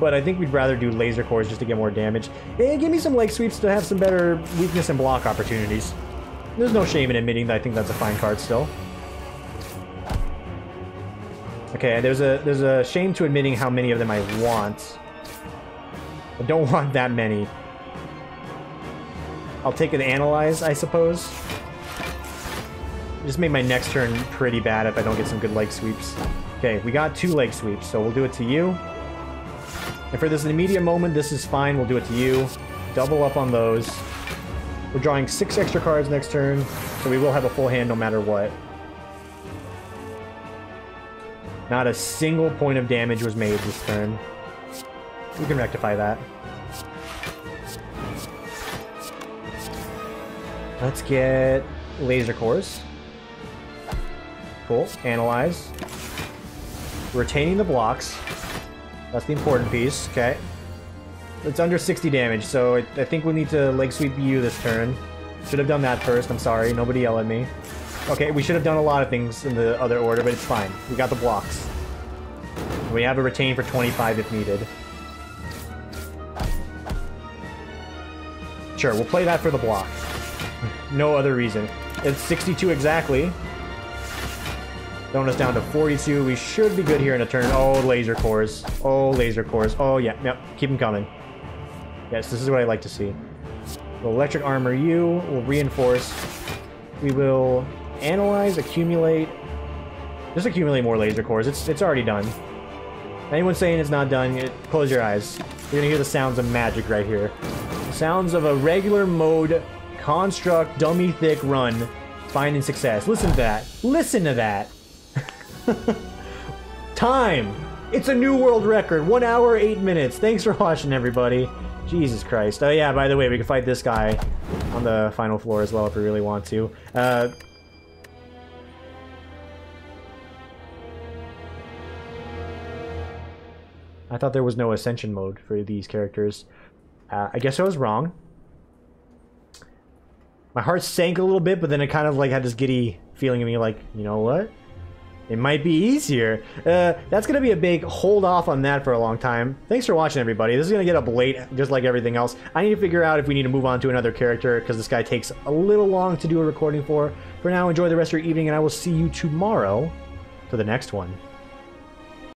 But I think we'd rather do laser cores just to get more damage. And give me some leg sweeps to have some better weakness and block opportunities. There's no shame in admitting that I think that's a fine card still. Okay, there's a shame to admitting how many of them I want. I don't want that many. I'll take an analyze, I suppose. Just make my next turn pretty bad if I don't get some good leg sweeps. Okay, we got 2 leg sweeps, so we'll do it to you. And for this immediate moment, this is fine. We'll do it to you. Double up on those. We're drawing 6 extra cards next turn, so we will have a full hand no matter what. Not a single point of damage was made this turn. We can rectify that. Let's get laser cores. Cool. Analyze. Retaining the blocks. That's the important piece. Okay. It's under 60 damage, so I think we'll need to leg sweep you this turn. Should have done that first. I'm sorry. Nobody yell at me. Okay, we should have done a lot of things in the other order, but it's fine. We got the blocks. We have a retain for 25 if needed. Sure, we'll play that for the block. No other reason. It's 62 exactly. Throwing us down to 42. We should be good here in a turn. Oh, laser cores. Oh, laser cores. Oh, yeah. Yep. Keep them coming. Yes, this is what I like to see. We'll electric armor you. We'll reinforce. We will analyze, accumulate. Just accumulate more laser cores. It's already done. Anyone saying it's not done, close your eyes. You're gonna hear the sounds of magic right here. The sounds of a regular mode construct dummy thick run finding success. Listen to that. Listen to that. Time. It's a new world record. 1 hour, 8 minutes. Thanks for watching, everybody. Jesus Christ. Oh yeah, by the way, we can fight this guy on the final floor as well if we really want to. I thought there was no ascension mode for these characters. I guess I was wrong. My heart sank a little bit, but then it kind of like had this giddy feeling in me like, you know what? It might be easier. That's going to be a big hold off on that for a long time. Thanks for watching, everybody. This is going to get up late, just like everything else. I need to figure out if we need to move on to another character, because this guy takes a little long to do a recording for. For now, enjoy the rest of your evening, and I will see you tomorrow for the next one.